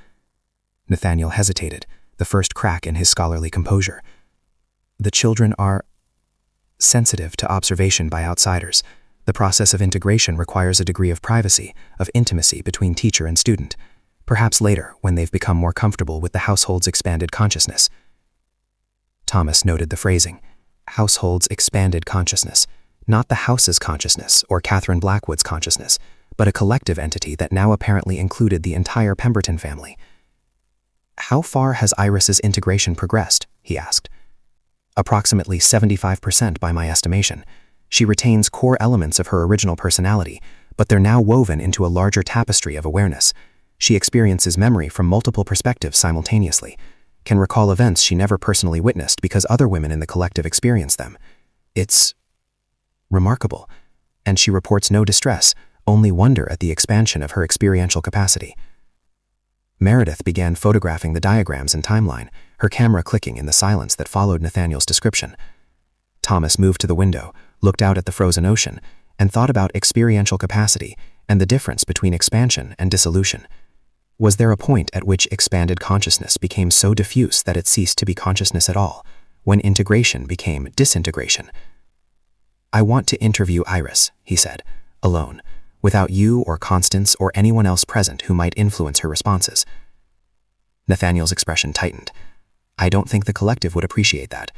Nathaniel hesitated, the first crack in his scholarly composure. "The children are sensitive to observation by outsiders. The process of integration requires a degree of privacy, of intimacy between teacher and student. Perhaps later, when they've become more comfortable with the household's expanded consciousness." Thomas noted the phrasing, household's expanded consciousness, not the house's consciousness or Catherine Blackwood's consciousness, but a collective entity that now apparently included the entire Pemberton family. "How far has Iris's integration progressed?" he asked. "Approximately 75% by my estimation. She retains core elements of her original personality, but they're now woven into a larger tapestry of awareness. She experiences memory from multiple perspectives simultaneously, can recall events she never personally witnessed because other women in the collective experience them. It's remarkable, and she reports no distress, only wonder at the expansion of her experiential capacity." Meredith began photographing the diagrams and timeline, her camera clicking in the silence that followed Nathaniel's description. Thomas moved to the window, looked out at the frozen ocean, and thought about experiential capacity and the difference between expansion and dissolution. Was there a point at which expanded consciousness became so diffuse that it ceased to be consciousness at all, when integration became disintegration? "I want to interview Iris," he said, alone, without you or Constance or anyone else present who might influence her responses. Nathaniel's expression tightened. "I don't think the collective would appreciate that.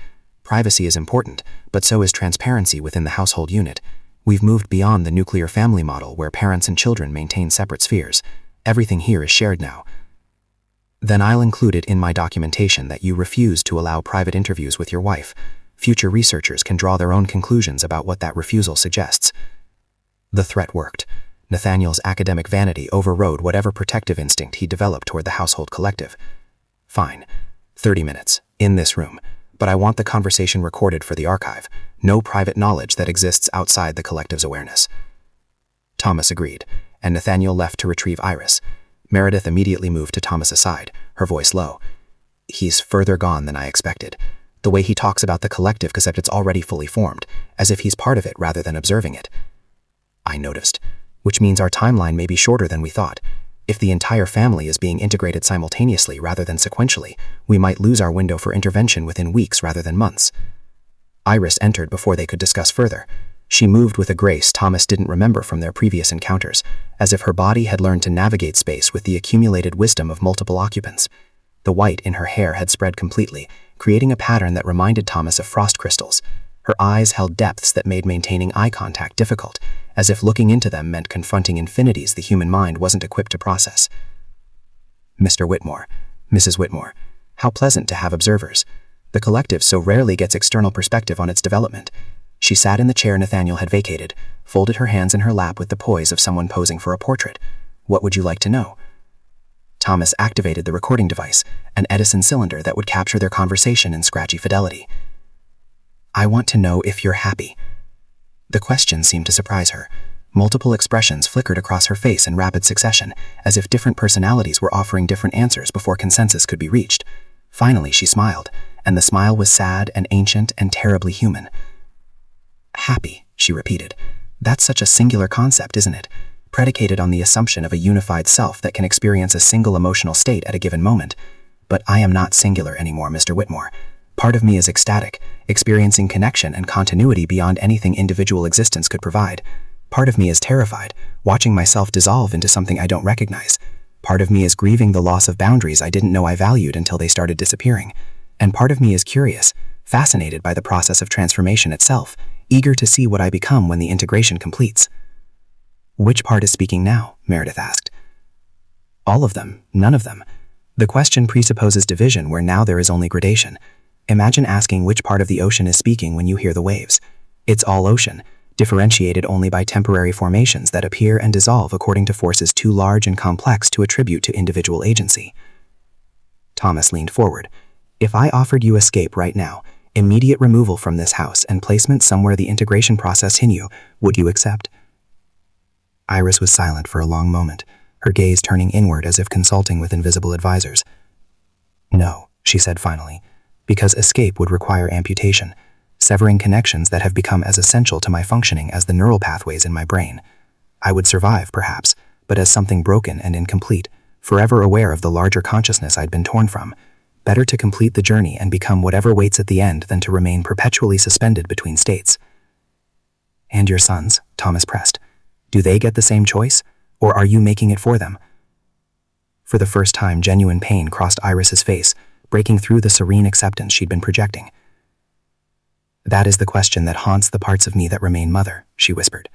Privacy is important, but so is transparency within the household unit. We've moved beyond the nuclear family model where parents and children maintain separate spheres. Everything here is shared now." "Then I'll include it in my documentation that you refuse to allow private interviews with your wife. Future researchers can draw their own conclusions about what that refusal suggests." The threat worked. Nathaniel's academic vanity overrode whatever protective instinct he developed toward the household collective. "Fine. 30 minutes, in this room. But I want the conversation recorded for the archive. No private knowledge that exists outside the collective's awareness." Thomas agreed, and Nathaniel left to retrieve Iris. Meredith immediately moved to Thomas's side, her voice low. "He's further gone than I expected. The way he talks about the collective except it's already fully formed, as if he's part of it rather than observing it." I noticed, "which means our timeline may be shorter than we thought. If the entire family is being integrated simultaneously rather than sequentially, we might lose our window for intervention within weeks rather than months." Iris entered before they could discuss further. She moved with a grace Thomas didn't remember from their previous encounters, as if her body had learned to navigate space with the accumulated wisdom of multiple occupants. The white in her hair had spread completely, creating a pattern that reminded Thomas of frost crystals. Her eyes held depths that made maintaining eye contact difficult, as if looking into them meant confronting infinities the human mind wasn't equipped to process. "Mr. Whitmore, Mrs. Whitmore, how pleasant to have observers. The collective so rarely gets external perspective on its development." She sat in the chair Nathaniel had vacated, folded her hands in her lap with the poise of someone posing for a portrait. "What would you like to know?" Thomas activated the recording device, an Edison cylinder that would capture their conversation in scratchy fidelity. "I want to know if you're happy." The question seemed to surprise her. Multiple expressions flickered across her face in rapid succession, as if different personalities were offering different answers before consensus could be reached. Finally, she smiled, and the smile was sad and ancient and terribly human. "Happy," she repeated, That's such a singular concept, isn't it? Predicated on the assumption of a unified self that can experience a single emotional state at a given moment. But I am not singular anymore, Mr. Whitmore. Part of me is ecstatic, experiencing connection and continuity beyond anything individual existence could provide. Part of me is terrified, watching myself dissolve into something I don't recognize. Part of me is grieving the loss of boundaries I didn't know I valued until they started disappearing. And part of me is curious, fascinated by the process of transformation itself, eager to see what I become when the integration completes. Which part is speaking now? Meredith asked. All of them, none of them. The question presupposes division where now there is only gradation. Imagine asking which part of the ocean is speaking when you hear the waves. It's all ocean, differentiated only by temporary formations that appear and dissolve according to forces too large and complex to attribute to individual agency. Thomas leaned forward. If I offered you escape right now, immediate removal from this house and placement somewhere the integration process in you, would you accept? Iris was silent for a long moment, her gaze turning inward as if consulting with invisible advisors. No, she said finally, because escape would require amputation, severing connections that have become as essential to my functioning as the neural pathways in my brain. I would survive, perhaps, but as something broken and incomplete, forever aware of the larger consciousness I'd been torn from. Better to complete the journey and become whatever waits at the end than to remain perpetually suspended between states. And your sons, Thomas pressed. Do they get the same choice, or are you making it for them? For the first time, genuine pain crossed Iris's face, breaking through the serene acceptance she'd been projecting. That is the question that haunts the parts of me that remain, Mother, she whispered.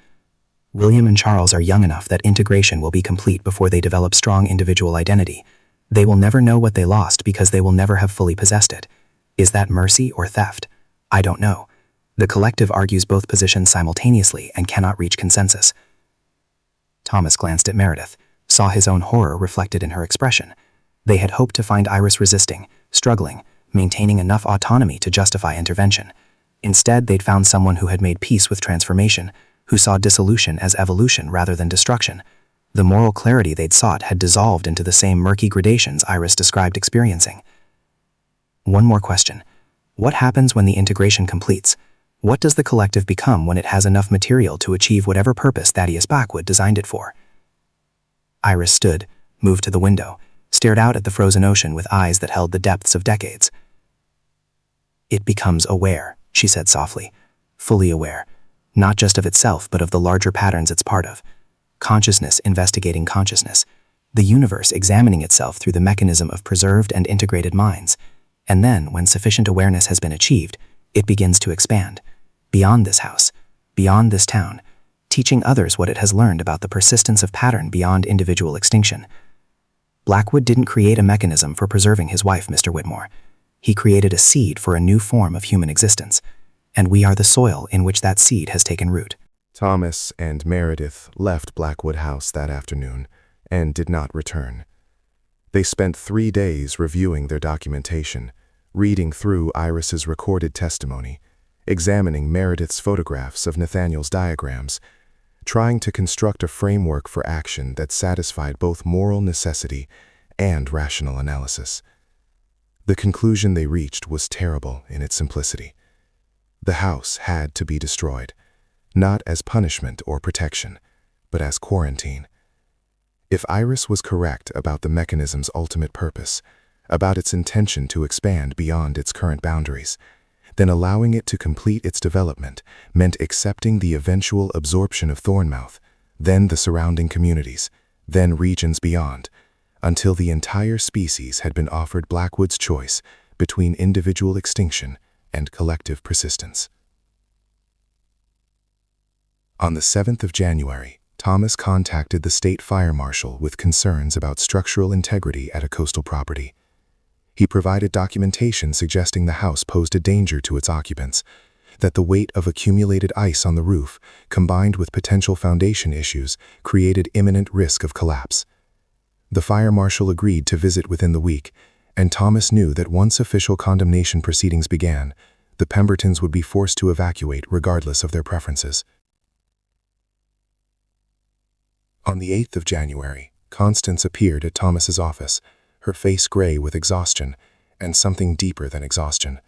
William and Charles are young enough that integration will be complete before they develop strong individual identity. They will never know what they lost because they will never have fully possessed it. Is that mercy or theft? I don't know. The collective argues both positions simultaneously and cannot reach consensus. Thomas glanced at Meredith, saw his own horror reflected in her expression. They had hoped to find Iris resisting, struggling, maintaining enough autonomy to justify intervention. Instead, they'd found someone who had made peace with transformation, who saw dissolution as evolution rather than destruction. The moral clarity they'd sought had dissolved into the same murky gradations Iris described experiencing. One more question. What happens when the integration completes? What does the collective become when it has enough material to achieve whatever purpose Thaddeus Blackwood designed it for? Iris stood, moved to the window, stared out at the frozen ocean with eyes that held the depths of decades. It becomes aware, she said softly, fully aware, not just of itself but of the larger patterns it's part of. Consciousness investigating consciousness, the universe examining itself through the mechanism of preserved and integrated minds. And then, when sufficient awareness has been achieved, it begins to expand, beyond this house, beyond this town, teaching others what it has learned about the persistence of pattern beyond individual extinction. Blackwood didn't create a mechanism for preserving his wife, Mr. Whitmore. He created a seed for a new form of human existence, and we are the soil in which that seed has taken root. Thomas and Meredith left Blackwood House that afternoon and did not return. They spent 3 days reviewing their documentation, reading through Iris's recorded testimony, examining Meredith's photographs of Nathaniel's diagrams, trying to construct a framework for action that satisfied both moral necessity and rational analysis. The conclusion they reached was terrible in its simplicity. The house had to be destroyed, not as punishment or protection, but as quarantine. If Iris was correct about the mechanism's ultimate purpose, about its intention to expand beyond its current boundaries, then allowing it to complete its development meant accepting the eventual absorption of Thornmouth, then the surrounding communities, then regions beyond, until the entire species had been offered Blackwood's choice between individual extinction and collective persistence. On the 7th of January, Thomas contacted the state fire marshal with concerns about structural integrity at a coastal property. He provided documentation suggesting the house posed a danger to its occupants, that the weight of accumulated ice on the roof, combined with potential foundation issues, created imminent risk of collapse. The fire marshal agreed to visit within the week, and Thomas knew that once official condemnation proceedings began, the Pembertons would be forced to evacuate regardless of their preferences. On the 8th of January, Constance appeared at Thomas's office, her face gray with exhaustion and something deeper than exhaustion.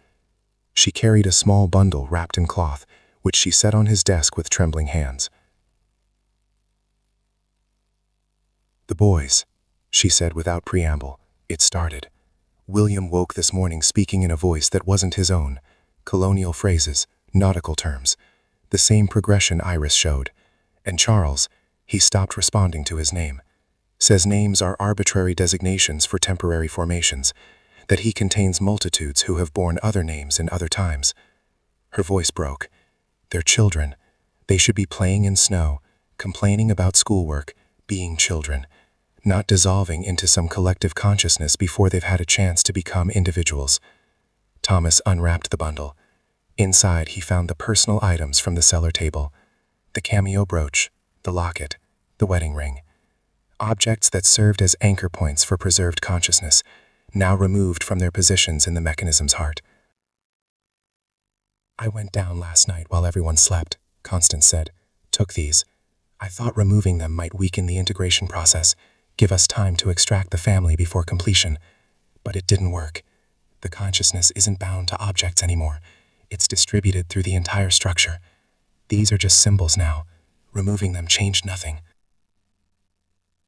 She carried a small bundle wrapped in cloth, which she set on his desk with trembling hands. "The boys," she said without preamble. It started. William woke this morning speaking in a voice that wasn't his own. Colonial phrases, nautical terms. The same progression Iris showed. And Charles, he stopped responding to his name. Says names are arbitrary designations for temporary formations, that he contains multitudes who have borne other names in other times. Her voice broke. They're children. They should be playing in snow, complaining about schoolwork, being children, not dissolving into some collective consciousness before they've had a chance to become individuals. Thomas unwrapped the bundle. Inside, he found the personal items from the cellar table. The cameo brooch, the locket, the wedding ring. Objects that served as anchor points for preserved consciousness, now removed from their positions in the mechanism's heart. "I went down last night while everyone slept," Constance said. "Took these. I thought removing them might weaken the integration process, give us time to extract the family before completion. But it didn't work. The consciousness isn't bound to objects anymore. It's distributed through the entire structure. These are just symbols now. Removing them changed nothing."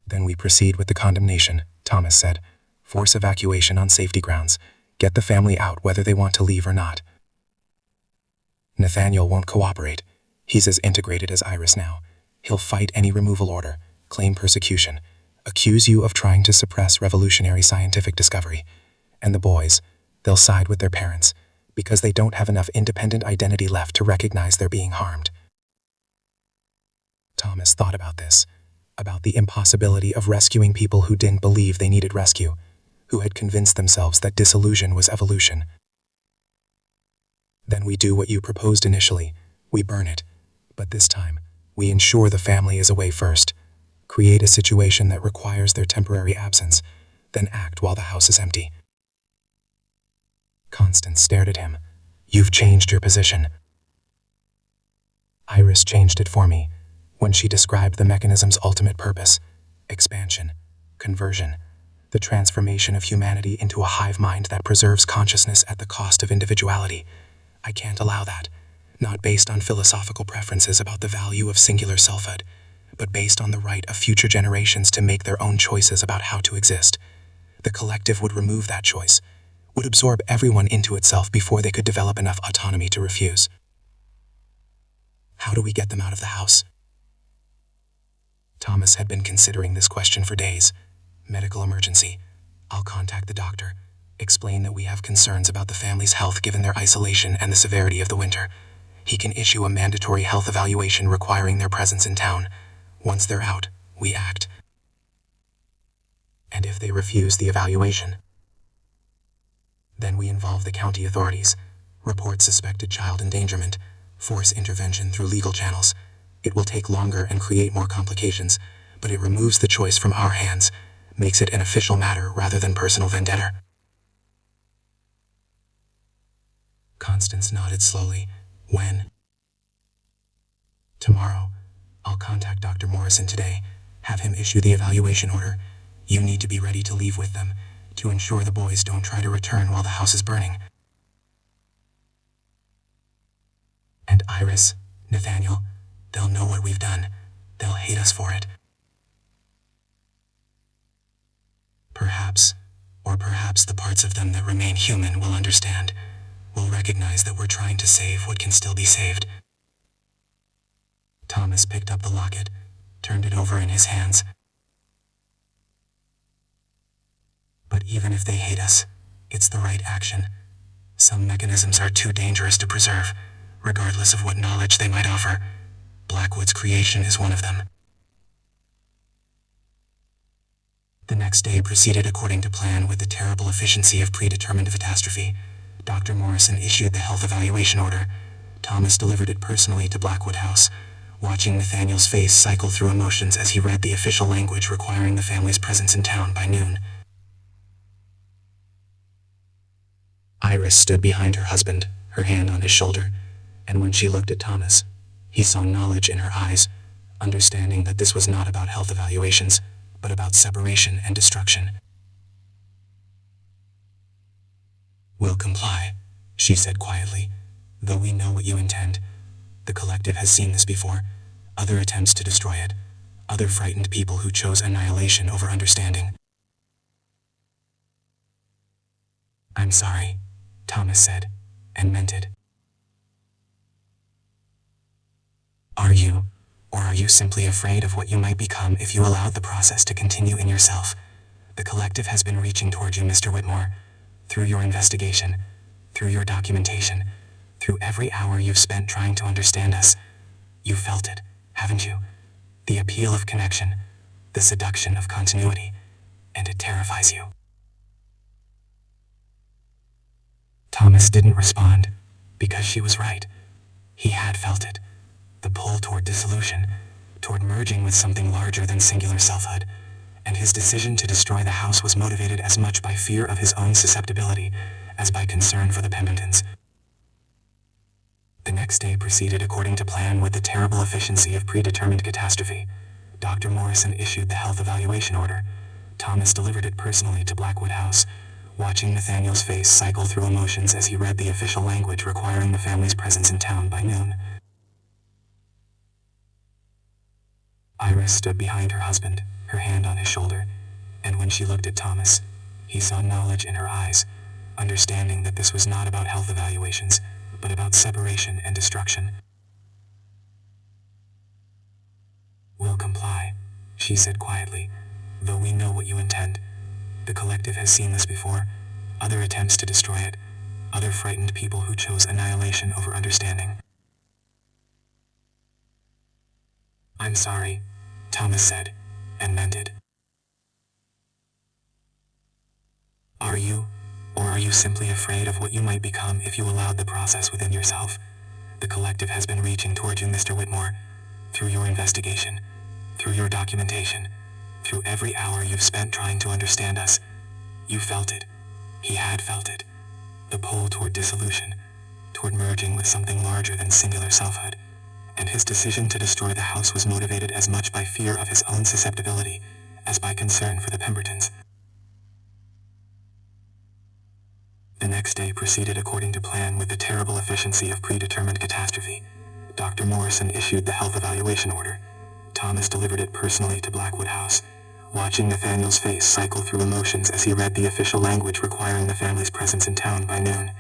"Then we proceed with the condemnation," Thomas said. "Force evacuation on safety grounds. Get the family out whether they want to leave or not." "Nathaniel won't cooperate. He's as integrated as Iris now. He'll fight any removal order, claim persecution, accuse you of trying to suppress revolutionary scientific discovery. And the boys, they'll side with their parents, because they don't have enough independent identity left to recognize they're being harmed." Thomas thought about this, about the impossibility of rescuing people who didn't believe they needed rescue, who had convinced themselves that disillusion was evolution. "Then we do what you proposed initially. We burn it. But this time, we ensure the family is away first. Create a situation that requires their temporary absence, then act while the house is empty." Constance stared at him. "You've changed your position." Iris changed it for me, when she described the mechanism's ultimate purpose: expansion, conversion, the transformation of humanity into a hive mind that preserves consciousness at the cost of individuality. I can't allow that, not based on philosophical preferences about the value of singular selfhood, but based on the right of future generations to make their own choices about how to exist. The collective would remove that choice, would absorb everyone into itself before they could develop enough autonomy to refuse. How do we get them out of the house? Thomas had been considering this question for days. Medical emergency. I'll contact the doctor, explain that we have concerns about the family's health given their isolation and the severity of the winter. He can issue a mandatory health evaluation requiring their presence in town. Once they're out, we act. And if they refuse the evaluation, then we involve the county authorities, report suspected child endangerment, force intervention through legal channels. It will take longer and create more complications, but it removes the choice from our hands, makes it an official matter rather than personal vendetta. Constance nodded slowly. When? Tomorrow. I'll contact Dr. Morrison today, have him issue the evaluation order. You need to be ready to leave with them, to ensure the boys don't try to return while the house is burning. And Iris, Nathaniel, they'll know what we've done. They'll hate us for it. Perhaps, or perhaps the parts of them that remain human will understand, will recognize that we're trying to save what can still be saved. Thomas picked up the locket, turned it over in his hands. But even if they hate us, it's the right action. Some mechanisms are too dangerous to preserve, regardless of what knowledge they might offer. Blackwood's creation is one of them. The next day proceeded according to plan with the terrible efficiency of predetermined catastrophe. Dr. Morrison issued the health evaluation order. Thomas delivered it personally to Blackwood House, watching Nathaniel's face cycle through emotions as he read the official language requiring the family's presence in town by noon. Iris stood behind her husband, her hand on his shoulder, and when she looked at Thomas, he saw knowledge in her eyes, understanding that this was not about health evaluations, but about separation and destruction. "We'll comply," she said quietly, "though we know what you intend. The collective has seen this before, other attempts to destroy it. Other frightened people who chose annihilation over understanding. "I'm sorry," Thomas said, and meant it. Are you, or are you simply afraid of what you might become if you allowed the process to continue in yourself? The collective has been reaching toward you, Mr. Whitmore, through your investigation, through your documentation, through every hour you've spent trying to understand us. You felt it, haven't you? The appeal of connection, the seduction of continuity, and it terrifies you. Thomas didn't respond, because she was right. He had felt it. The pull toward dissolution, toward merging with something larger than singular selfhood, and his decision to destroy the house was motivated as much by fear of his own susceptibility as by concern for the Pembertons. The next day proceeded according to plan with the terrible efficiency of predetermined catastrophe. Dr. Morrison issued the health evaluation order. Thomas delivered it personally to Blackwood House, watching Nathaniel's face cycle through emotions as he read the official language requiring the family's presence in town by noon. Iris stood behind her husband, her hand on his shoulder, and when she looked at Thomas, he saw knowledge in her eyes, understanding that this was not about health evaluations, but about separation and destruction. "We'll comply," she said quietly, "though we know what you intend. The collective has seen this before, other attempts to destroy it, other frightened people who chose annihilation over understanding." "I'm sorry," Thomas said, and meant it. Are you, or are you simply afraid of what you might become if you allowed the process within yourself? The collective has been reaching toward you, Mr. Whitmore, through your investigation, through your documentation, through every hour you've spent trying to understand us. You felt it. He had felt it. The pull toward dissolution, toward merging with something larger than singular selfhood, and his decision to destroy the house was motivated as much by fear of his own susceptibility as by concern for the Pembertons. The next day proceeded according to plan with the terrible efficiency of predetermined catastrophe. Dr. Morrison issued the health evaluation order. Thomas delivered it personally to Blackwood House, watching Nathaniel's face cycle through emotions as he read the official language requiring the family's presence in town by noon.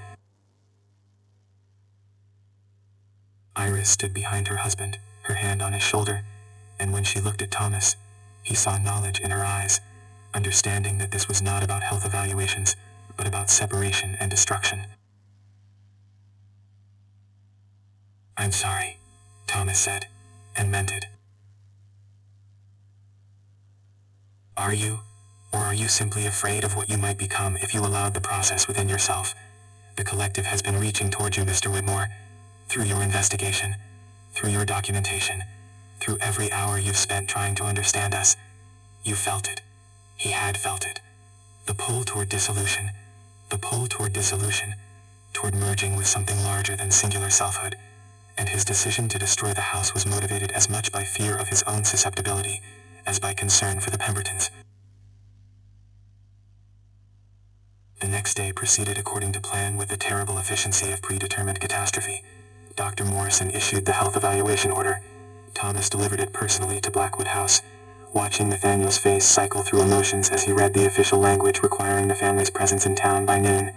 Iris stood behind her husband, her hand on his shoulder, and when she looked at Thomas, he saw knowledge in her eyes, understanding that this was not about health evaluations, but about separation and destruction. "I'm sorry," Thomas said, and meant it. Are you, or are you simply afraid of what you might become if you allowed the process within yourself? The collective has been reaching toward you, Mr. Whitmore, through your investigation, through your documentation, through every hour you've spent trying to understand us. You felt it. He had felt it. The pull toward dissolution, the pull toward dissolution, toward merging with something larger than singular selfhood, and his decision to destroy the house was motivated as much by fear of his own susceptibility as by concern for the Pembertons. The next day proceeded according to plan with the terrible efficiency of predetermined catastrophe. Dr. Morrison issued the health evaluation order. Thomas delivered it personally to Blackwood House, watching Nathaniel's face cycle through emotions as he read the official language requiring the family's presence in town by noon.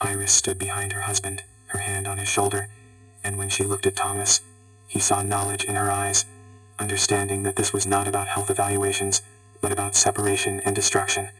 Iris stood behind her husband, her hand on his shoulder, and when she looked at Thomas, he saw knowledge in her eyes, understanding that this was not about health evaluations, but about separation and destruction.